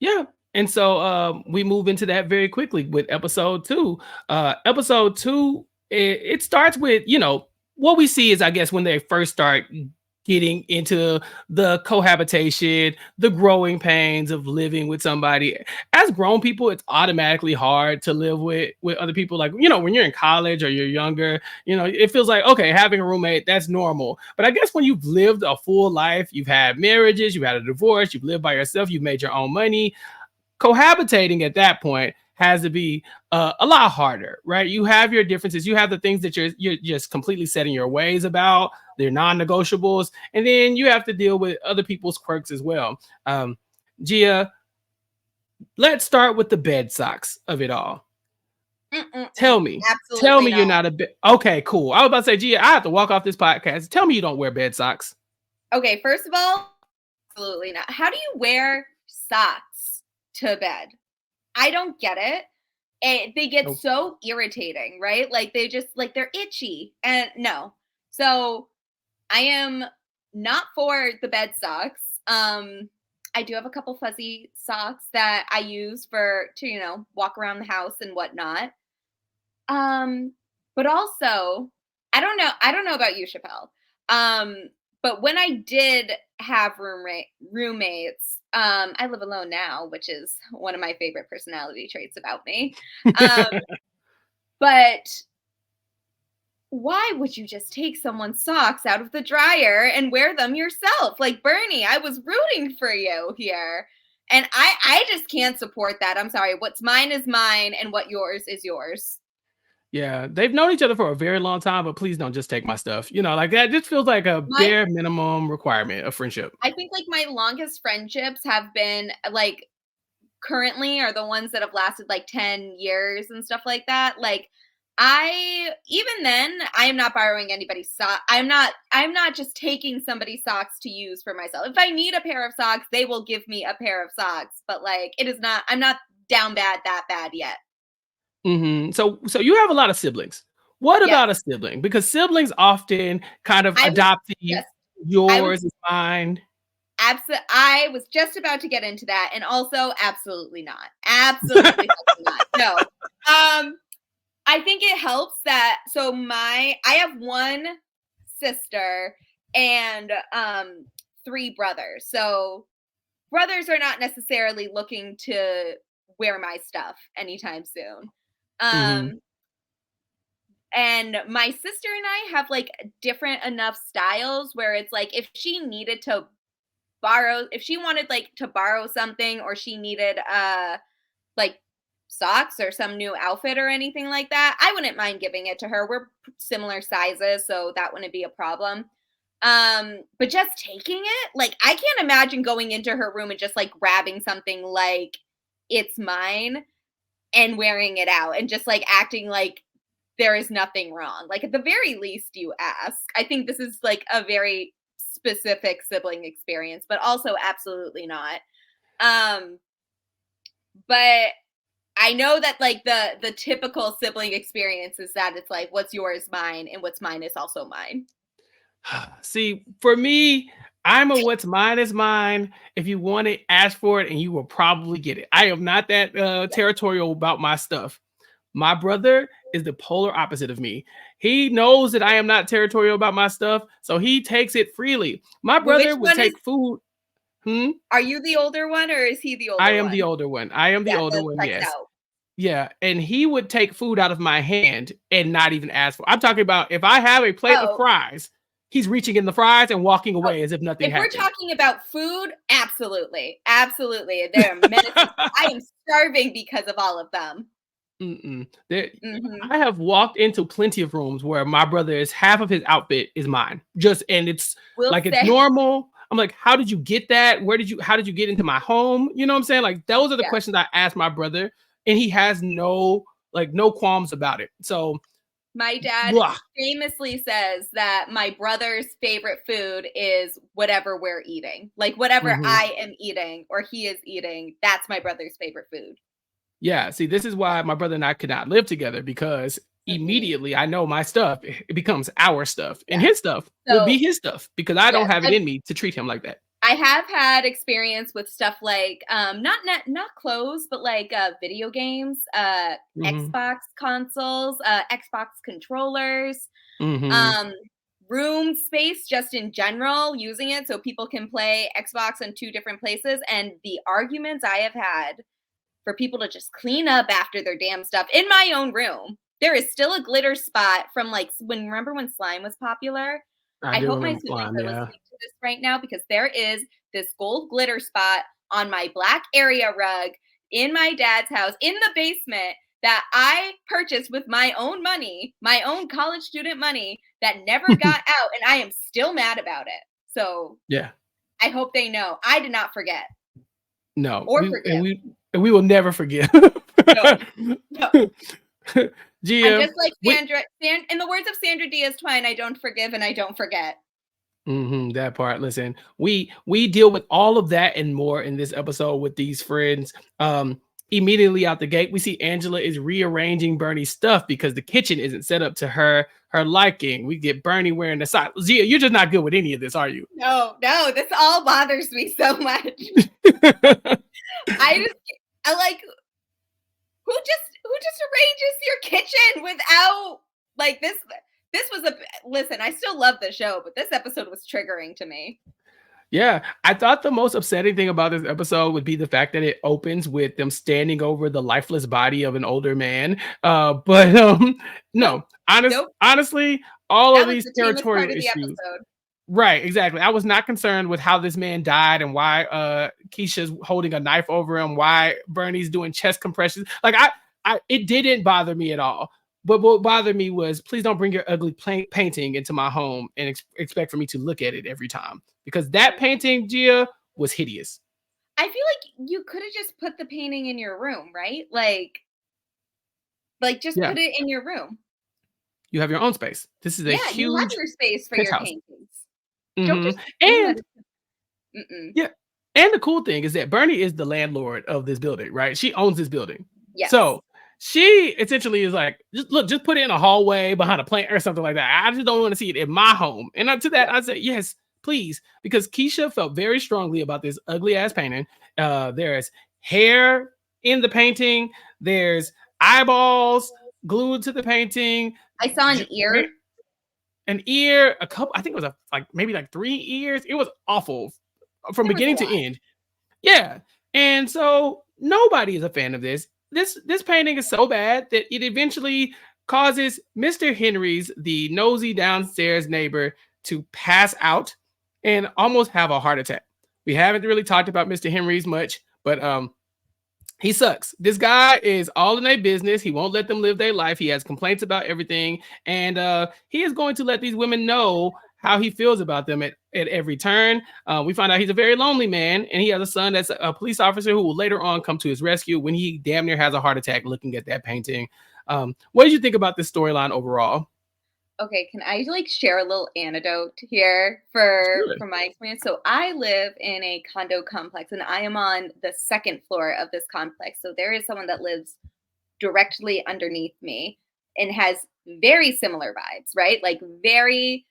Yeah. And so we move into that very quickly with episode two. Episode two, it starts with, what we see is, I guess, when they first start getting into the cohabitation, the growing pains of living with somebody. As grown people, it's automatically hard to live with other people. Like, when you're in college or you're younger, it feels like, okay, having a roommate, that's normal. But I guess when you've lived a full life, you've had marriages, you've had a divorce, you've lived by yourself, you've made your own money, cohabitating at that point has to be a lot harder, right? You have your differences, you have the things that you're just completely set in your ways about, they're non-negotiables, and then you have to deal with other people's quirks as well. Gia, let's start with the bed socks of it all. Mm-mm-mm. Tell me, tell Absolutely me you're not. not a bit okay. Cool. I was about to say, Gia, I have to walk off this podcast. Tell me you don't wear bed socks. Okay, first of all, absolutely not. How do you wear socks to bed? I don't get it. They get Nope. so irritating, right? Like they just like they're itchy. And no. So I am not for the bed socks. I do have a couple fuzzy socks that I use to, walk around the house and whatnot. Um, but also, I don't know about you, Chappell. Um, but when I did have roommates, I live alone now, which is one of my favorite personality traits about me. Um, but why would you just take someone's socks out of the dryer and wear them yourself? Like, Bernie, I was rooting for you here. And I just can't support that. I'm sorry. What's mine is mine, and what yours is yours. Yeah, they've known each other for a very long time, but please don't just take my stuff. Like that just feels like a My bare minimum requirement of friendship. I think like my longest friendships have been like currently are the ones that have lasted like 10 years and stuff like that. Like even then I am not borrowing anybody's socks. I'm not just taking somebody's socks to use for myself. If I need a pair of socks, they will give me a pair of socks, but like I'm not down bad that bad yet. So you have a lot of siblings. What Yes. about a sibling? Because siblings often kind of adopt the yours is mine. I was just about to get into that, and also absolutely not. Absolutely not. No. I think it helps that I have one sister and 3 brothers. So brothers are not necessarily looking to wear my stuff anytime soon. Mhm. And my sister and I have like different enough styles where it's like if she wanted like to borrow something, or she needed like socks or some new outfit or anything like that, I wouldn't mind giving it to her. We're similar sizes, so that wouldn't be a problem. But just taking it, like I can't imagine going into her room and just like grabbing something like it's mine and wearing it out and just like acting like there is nothing wrong. Like at the very least you ask. I think this is like a very specific sibling experience, but also absolutely not. But I know that like the typical sibling experience is that it's like what's yours mine, and what's mine is also mine. See, for me, I'm a what's mine is mine. If you want it, ask for it, and you will probably get it. I am not that territorial about my stuff. My brother is the polar opposite of me. He knows that I am not territorial about my stuff, so he takes it freely. My Which brother would one is take food. Are you the older one, or is he the I older am the one? older one. I am the Yeah, older that one, checks yes. out. Yeah, and he would take food out of my hand and not even ask for. I'm talking about if I have a plate of fries, he's reaching in the fries and walking away as if nothing If happened. we're talking about food, absolutely. Absolutely. They're menaces. I am starving because of all of them. I have walked into plenty of rooms where my brother is half of his outfit is mine. And it's it's normal. I'm like, how did you get that? How did you get into my home? You know what I'm saying? Like those are the questions I asked my brother, and he has no qualms about it. So my dad famously says that my brother's favorite food is whatever we're eating. Like whatever I am eating or he is eating, that's my brother's favorite food. Yeah, see, this is why my brother and I could not live together, because immediately I know my stuff, it becomes our stuff, and his stuff will be his stuff because I don't have it in me to treat him like that. I have had experience with stuff like not clothes, but like video games, Xbox consoles, Xbox controllers, room space just in general, using it so people can play Xbox in 2 different places. And the arguments I have had for people to just clean up after their damn stuff in my own room. There is still a glitter spot from like remember when slime was popular? I hope my siblings are listening to this right now, because there is this gold glitter spot on my black area rug in my dad's house in the basement that I purchased with my own money, my own college student money, that never got out, and I am still mad about it. So yeah, I hope they know I did not forget. No, or forgive. We will never forgive. No. Gia, I'm just like Sandra. In the words of Sandra Diaz-Twine, I don't forgive and I don't forget. That part. Listen, we deal with all of that and more in this episode with these friends. Immediately out the gate, we see Angela is rearranging Bernie's stuff because the kitchen isn't set up to her liking. We get Bernie wearing the sock. Gia, you're just not good with any of this, are you? No, this all bothers me so much. I like, who just arranges your kitchen without like this was listen, I still love the show, but this episode was triggering to me. Yeah, I thought the most upsetting thing about this episode would be the fact that it opens with them standing over the lifeless body of an older man. But Nope. no, Nope. honestly, all That of was these the tamest part territorial of the issues. episode. Right, exactly. I was not concerned with how this man died and why Keisha's holding a knife over him, why Bernie's doing chest compressions. Like it didn't bother me at all. But what bothered me was, please don't bring your ugly painting into my home and expect for me to look at it every time, because that painting, Gia, was hideous. I feel like you could have just put the painting in your room, right? Like just Yeah, put it in your room. you have your own space. This is a Yeah, you have huge your space for your penthouse. paintings. Don't Hmm. just assume that And it's mm-mm. yeah, and the cool thing is that Bernie is the landlord of this building, right? She owns this building. Yes. So she essentially is like, just put it in a hallway behind a plant or something like that. I just don't want to see it in my home. And to that, I said, yes, please. Because Keisha felt very strongly about this ugly ass painting. There's hair in the painting, there's eyeballs glued to the painting, I saw an ear. an ear, a couple, I think it was maybe like 3 ears. It was awful from There was a beginning to lot. end. Yeah. And so nobody is a fan of this. This painting is so bad that it eventually causes Mr. Henry's, the nosy downstairs neighbor, to pass out and almost have a heart attack. We haven't really talked about Mr. Henry's much, but he sucks. This guy is all in their business. He won't let them live their life. He has complaints about everything. And he is going to let these women know how he feels about them at every turn. We find out he's a very lonely man, and he has a son that's a police officer who will later on come to his rescue when he damn near has a heart attack looking at that painting. What did you think about this storyline overall? Okay, can I like share a little anecdote here for Sure. from my experience? So I live in a condo complex and I am on the second floor of this complex. So there is someone that lives directly underneath me and has very similar vibes, right? Like very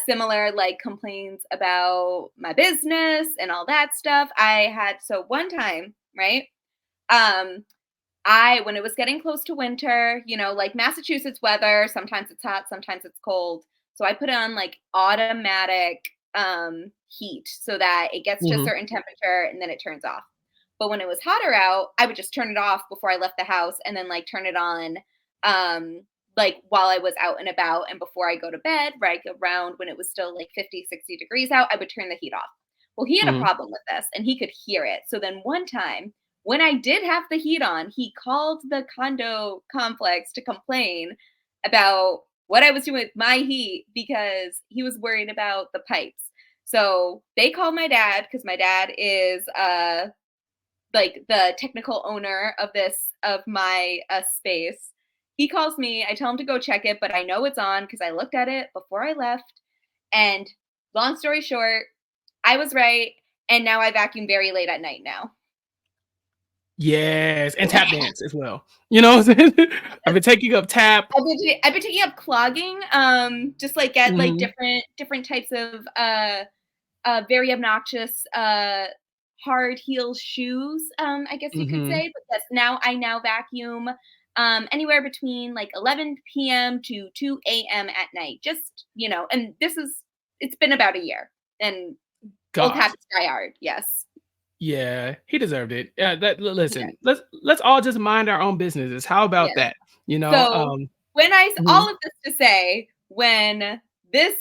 similar, like complaints about my business and all that stuff. I had so one time, right? Um when it was getting close to winter, like Massachusetts weather, sometimes it's hot, sometimes it's cold. So I put on like automatic heat so that it gets to a Hmm. certain temperature and then it turns off. But when it was hotter out, I would just turn it off before I left the house and then like turn it on like while I was out and about and before I go to bed, right around when it was still like 50, 60 degrees out, I would turn the heat off. Well, he had a Hmm. problem with this and he could hear it. So then one time when I did have the heat on, he called the condo complex to complain about what I was doing with my heat because he was worried about the pipes. So they called my dad because my dad is like the technical owner of my space. He calls me. I tell him to go check it, but I know it's on because I looked at it before I left. And long story short, I was right, and now I vacuum very late at night now. Yes, and tap dance as well. You know what I'm saying? I've been taking up tap. I've been taking up clogging, just like get like Hmm. different types of very obnoxious hard heel shoes, I guess you could Hmm. say. But that's now I now vacuum anywhere between like 11 p.m. to 2 a.m. at night. Just and it's been about a year, and old Gosh. habits die hard. Yes, Yeah, he deserved it. yes, Listen, let's all just mind our own businesses. How about yes. that? You know, So when mhm. all of this to say, when this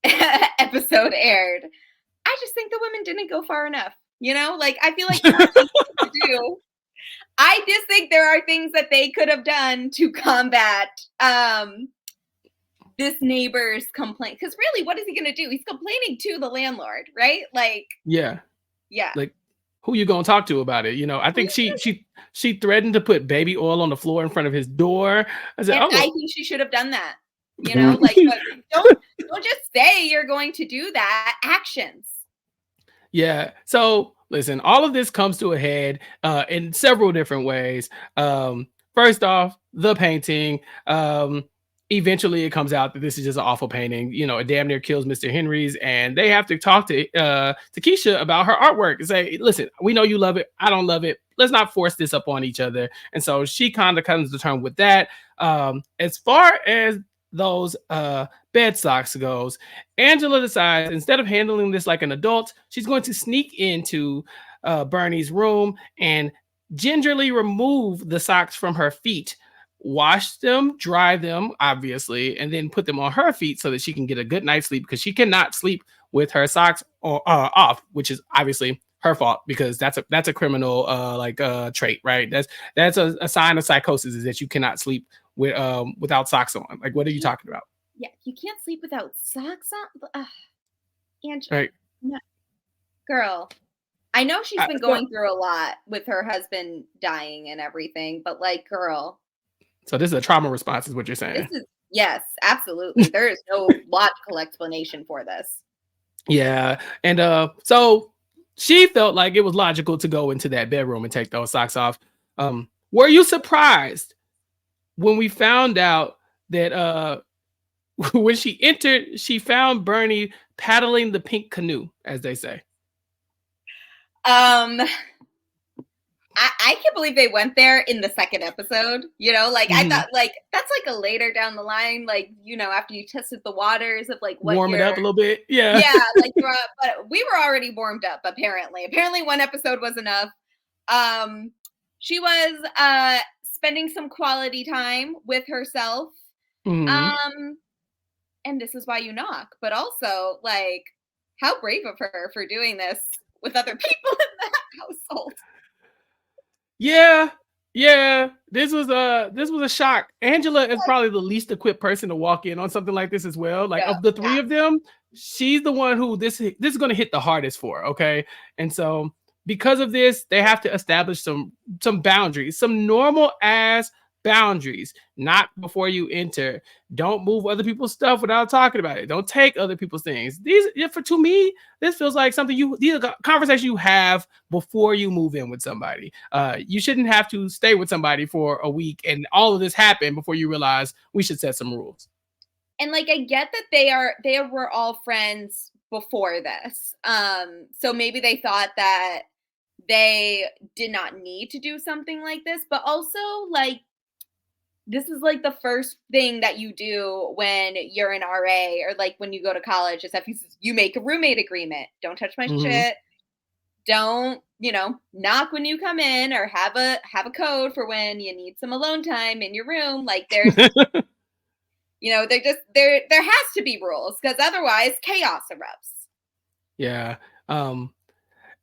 episode aired, I just think the women didn't go far enough. Like I feel like there are things to do. I just think there are things that they could have done to combat this neighbor's complaint. Because really, what is he going to do? He's complaining to the landlord, right? Like, Yeah, yeah. like who you gonna talk to about it? You know, I think she threatened to put baby oil on the floor in front of his door. I said, And I oh. think she should have done that. Like, but don't just say you're going to do that. Actions. Yeah. So listen, all of this comes to a head in several different ways. First off, the painting. Eventually, it comes out that this is just an awful painting. You know, it damn near kills Mr. Henry's, and they have to talk to Keisha about her artwork and say, "Listen, we know you love it. I don't love it. Let's not force this up on each other." And so she kind of comes to terms with that. As far as those bed socks goes, Angela decides instead of handling this like an adult, she's going to sneak into Bernie's room and gingerly remove the socks from her feet, wash them, dry them, obviously, and then put them on her feet so that she can get a good night's sleep, because she cannot sleep with her socks off, which is obviously her fault, because that's a criminal trait, right? That's a sign of psychosis, is that you cannot sleep with without socks on. Like, what are you talking about? Yeah, you can't sleep without socks on. Angela, Right. no. Girl, I know she's been going through a lot with her husband dying and everything, but like, girl. So this is a trauma response, is what you're saying? Yes, absolutely. There is no logical explanation for this. Yeah, and so she felt like it was logical to go into that bedroom and take those socks off. Were you surprised when we found out that when she entered, she found Bernie paddling the pink canoe, as they say? I can't believe they went there in the second episode, you know, like I thought like that's like a later down the line, like, you know, after you tested the waters of like what warm it up a little bit. Yeah. Like but we were already warmed up, apparently one episode was enough. She was spending some quality time with herself. And this is why you knock, but also like, how brave of her for doing this with other people in that household. Yeah. This was a shock. Angela is probably the least equipped person to walk in on something like this as well. Like, of the three of them, she's the one who this is going to hit the hardest for. Okay, and so because of this, they have to establish some boundaries, some normal ass boundaries. Not before you enter. Don't move other people's stuff without talking about it. Don't take other people's things. To me, this feels like something these are conversations you have before you move in with somebody. You shouldn't have to stay with somebody for a week and all of this happen before you realize we should set some rules. And like, I get that they were all friends before this. So maybe they thought that they did not need to do something like this, but also like, this is like the first thing that you do when you're an RA or like when you go to college is that you make a roommate agreement. Don't touch my shit. Don't, you know, knock when you come in, or have a code for when you need some alone time in your room. Like there's, you know, there has to be rules, because otherwise chaos erupts. Yeah.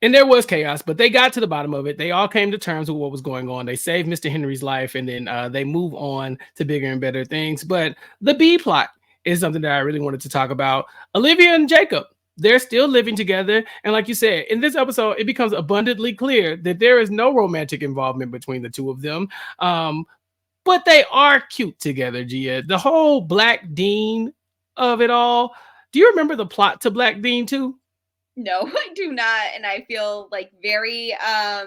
And there was chaos, but they got to the bottom of it. They all came to terms with what was going on. They saved Mr. Henry's life, and then they move on to bigger and better things. But the B plot is something that I really wanted to talk about. Olivia and Jacob, they're still living together. And like you said, in this episode, it becomes abundantly clear that there is no romantic involvement between the two of them. But they are cute together, Gia. The whole Black Dean of it all. Do you remember the plot to Black Dean too? No, I do not. And I feel like I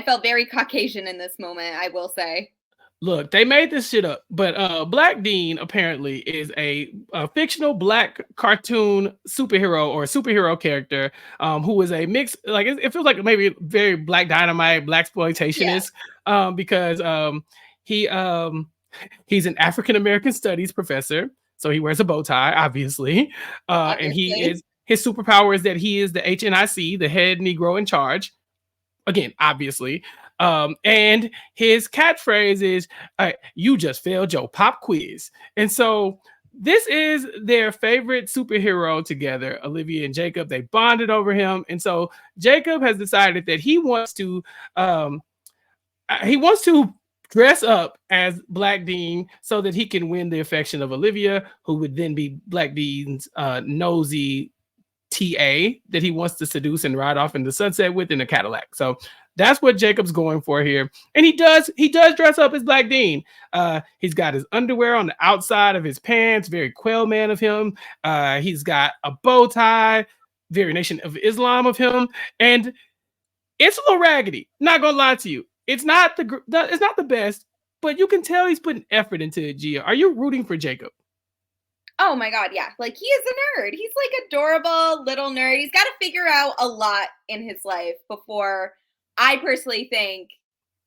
felt very Caucasian in this moment, I will say. Look, they made this shit up, but Black Dean apparently is a fictional Black cartoon superhero or superhero character who is a mix. Like it feels like maybe very Black Dynamite, Black exploitationist, because he's an African American studies professor, so he wears a bow tie, obviously. And his superpower is that he is the HNIC, the head Negro in charge. Again, obviously. And his catchphrase is, you just failed your pop quiz. And so this is their favorite superhero together, Olivia and Jacob. They bonded over him. And so Jacob has decided that he wants to dress up as Black Dean so that he can win the affection of Olivia, who would then be Black Dean's nosy TA that he wants to seduce and ride off in the sunset with in a Cadillac. So that's what Jacob's going for here. And he does dress up as Black Dean. He's got his underwear on the outside of his pants, very Quail Man of him. He's got a bow tie, very Nation of Islam of him. And it's a little raggedy, not gonna lie to you. It's not the best, but you can tell he's putting effort into it, Gia. Are you rooting for Jacob? Oh my God, yeah. Like, he is a nerd. He's like adorable little nerd. He's got to figure out a lot in his life before I personally think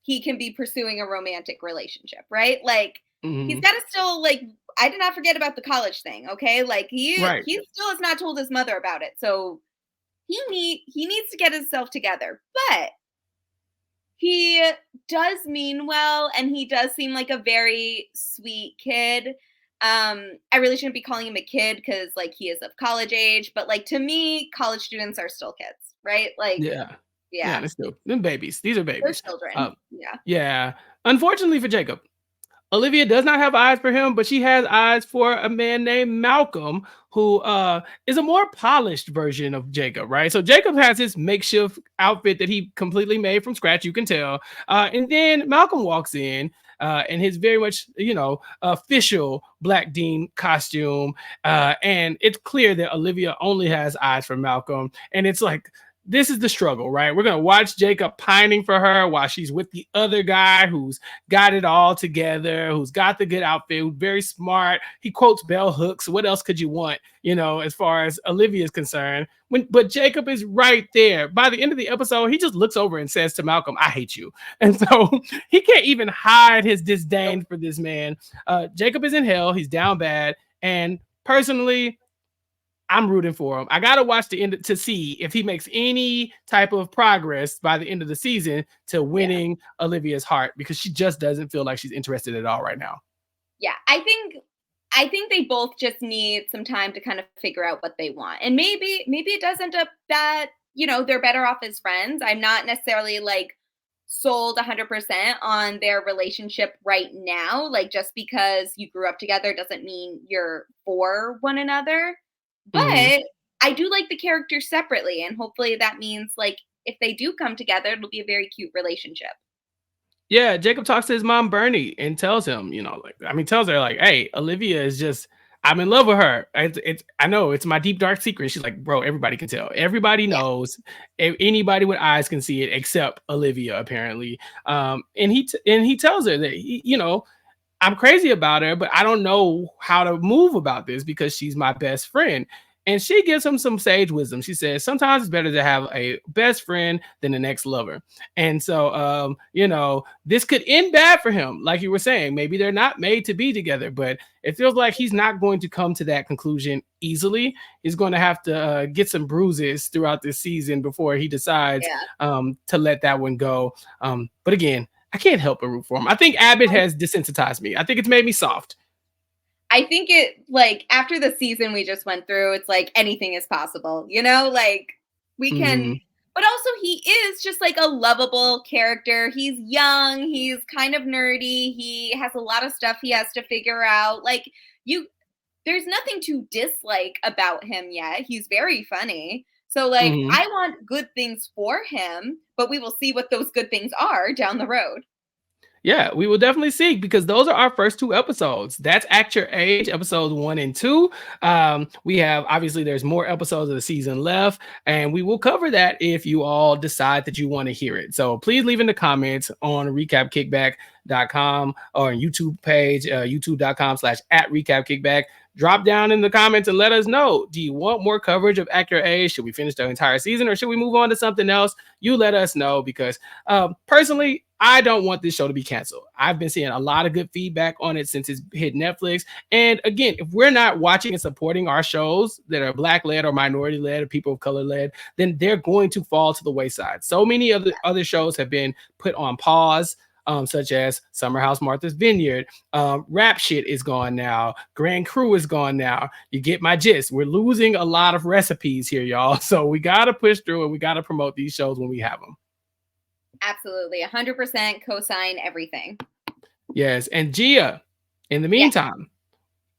he can be pursuing a romantic relationship, right? Like, He's Mhm. got to still like. I did not forget about the college thing. Okay, like Right. he still has not told his mother about it. So he needs to get himself together. But he does mean well, and he does seem like a very sweet kid. I really shouldn't be calling him a kid because like he is of college age, but like to me, college students are still kids, right? Like, Yeah. Yeah, yeah, that's still them babies. These are they're babies. children. Um, Yeah, yeah. Unfortunately for Jacob, Olivia does not have eyes for him, but she has eyes for a man named Malcolm, who is a more polished version of Jacob, right? So Jacob has his makeshift outfit that he completely made from scratch, you can tell. And then Malcolm walks in in his very much, official Black Dean costume. And it's clear that Olivia only has eyes for Malcolm. And it's like, this is the struggle, right? We're going to watch Jacob pining for her while she's with the other guy who's got it all together, who's got the good outfit, who's very smart. He quotes bell hooks. What else could you want, as far as Olivia is concerned? But Jacob is right there. By the end of the episode, he just looks over and says to Malcolm, I hate you. And so he can't even hide his disdain for this man. Jacob is in hell. He's down bad. And personally, I'm rooting for him. I gotta watch the end to see if he makes any type of progress by the end of the season to yeah, winning Olivia's heart, because she just doesn't feel like she's interested at all right now. yeah. I think they both just need some time to kind of figure out what they want, and maybe it does end up that they're better off as friends. I'm not necessarily like sold 100% on their relationship right now. Like just because you grew up together doesn't mean you're for one another. Mhm. But I do like the characters separately, and hopefully that means like if they do come together, it'll be a very cute relationship. Yeah, Jacob talks to his mom Bernie and tells him, tells her like, "Hey, Olivia is just, I'm in love with her. It's I know it's my deep dark secret." She's like, "Bro, everybody can tell. Everybody Yeah. knows. Anybody with eyes can see it, except Olivia, apparently." And he tells her that I'm crazy about her, but I don't know how to move about this because she's my best friend. And she gives him some sage wisdom. She says, sometimes it's better to have a best friend than the next lover. And so, this could end bad for him. Like you were saying, maybe they're not made to be together, but it feels like he's not going to come to that conclusion easily. He's going to have to get some bruises throughout this season before he decides Yeah. to let that one go. But again, I can't help but root for him. I think Abbott has desensitized me. I think it's made me soft. I think it like after the season we just went through, it's like anything is possible, like we can, Mhm. but also he is just like a lovable character. He's young, he's kind of nerdy, he has a lot of stuff he has to figure out. Like you there's nothing to dislike about him yet. He's very funny. So like Mhm. I want good things for him, but we will see what those good things are down the road. Yeah, we will definitely see, because those are our first two episodes. That's Act Your Age, episodes 1 and 2. We have, obviously, there's more episodes of the season left, and we will cover that if you all decide that you want to hear it. So please leave in the comments on recapkickback.com or YouTube page, youtube.com/at recapkickback. Drop down in the comments and let us know. Do you want more coverage of Act Your Age? Should we finish the entire season, or should we move on to something else? You let us know, because personally, I don't want this show to be canceled. I've been seeing a lot of good feedback on it since it's hit Netflix. And again, if we're not watching and supporting our shows that are Black led or minority led or people of color led, then they're going to fall to the wayside. So many of the other shows have been put on pause, such as Summer House Martha's Vineyard. Rap Shit is gone now. Grand Crew is gone now. You get my gist. We're losing a lot of recipes here, y'all. So we got to push through and we got to promote these shows when we have them. Absolutely. 100% cosign everything. Yes. And Gia, in the Yeah. meantime,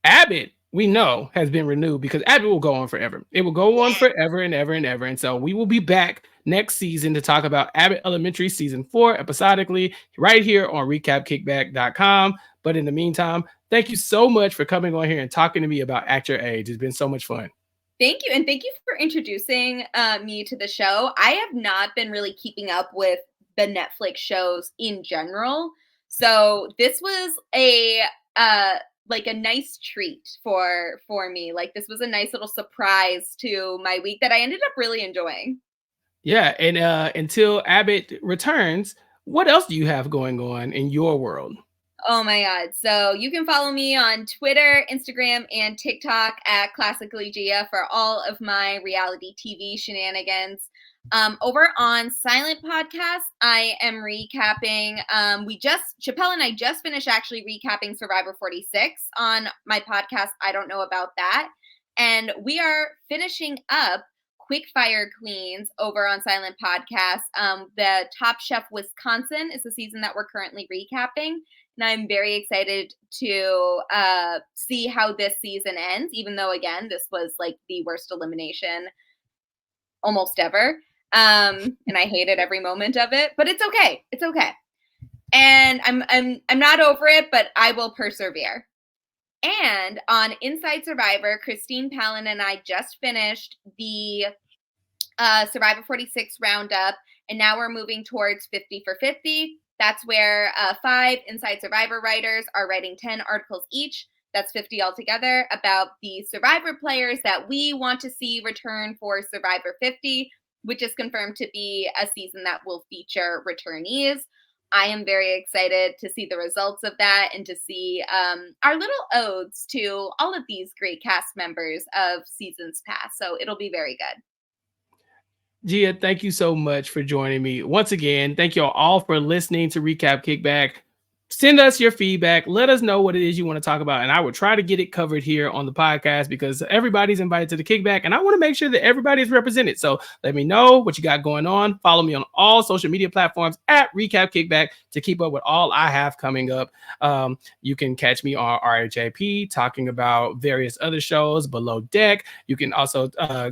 Abbott, we know, has been renewed, because Abbott will go on forever. It will go on forever and ever and ever. And so we will be back next season to talk about Abbott Elementary season 4 episodically right here on recapkickback.com. But in the meantime, thank you so much for coming on here and talking to me about Act Your Age. It's been so much fun. Thank you. And thank you for introducing me to the show. I have not been really keeping up with the Netflix shows in general. So this was a like a nice treat for me. Like this was a nice little surprise to my week that I ended up really enjoying. Yeah. And until Abbott returns, what else do you have going on in your world? Oh my God. So you can follow me on Twitter, Instagram, and TikTok at Classically Gia for all of my reality TV shenanigans. Over on Silent Podcast, I am recapping. Chappell and I just finished actually recapping Survivor 46 on my podcast. I don't know about that. And we are finishing up Quickfire Queens over on Silent Podcast. The Top Chef Wisconsin is the season that we're currently recapping. And I'm very excited to see how this season ends, even though, again, this was like the worst elimination almost ever. And I hated every moment of it, but it's okay. It's okay. And I'm not over it, but I will persevere. And on Inside Survivor, Christine Palin and I just finished the Survivor 46 roundup, and now we're moving towards 50 for 50. That's where 5 Inside Survivor writers are writing 10 articles each. That's 50 altogether about the Survivor players that we want to see return for Survivor 50, which is confirmed to be a season that will feature returnees. I am very excited to see the results of that and to see our little odes to all of these great cast members of seasons past. So it'll be very good. Gia, thank you so much for joining me. Once again, thank you all for listening to Recap Kickback. Send us your feedback. Let us know what it is you want to talk about. And I will try to get it covered here on the podcast because everybody's invited to the kickback. And I want to make sure that everybody is represented. So let me know what you got going on. Follow me on all social media platforms at Recap Kickback to keep up with all I have coming up. You can catch me on RHAP talking about various other shows below deck. You can also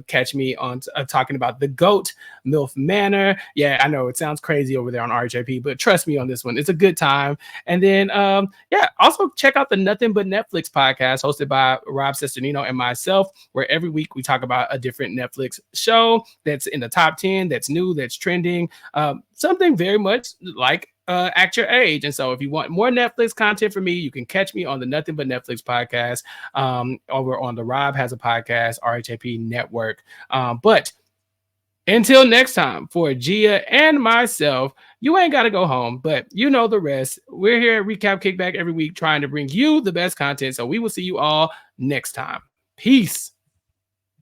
catch me on talking about The GOAT, MILF Manor. Yeah, I know it sounds crazy over there on RHAP, but trust me on this one. It's a good time. And then, also check out the Nothing But Netflix podcast hosted by Rob Sesternino and myself, where every week we talk about a different Netflix show that's in the top 10, that's new, that's trending, something very much like Act Your Age. And so if you want more Netflix content from me, you can catch me on the Nothing But Netflix podcast over on the Rob Has a Podcast, RHAP Network. But until next time, for Gia and myself, you ain't got to go home, but you know the rest. We're here at Recap Kickback every week trying to bring you the best content. So we will see you all next time. Peace.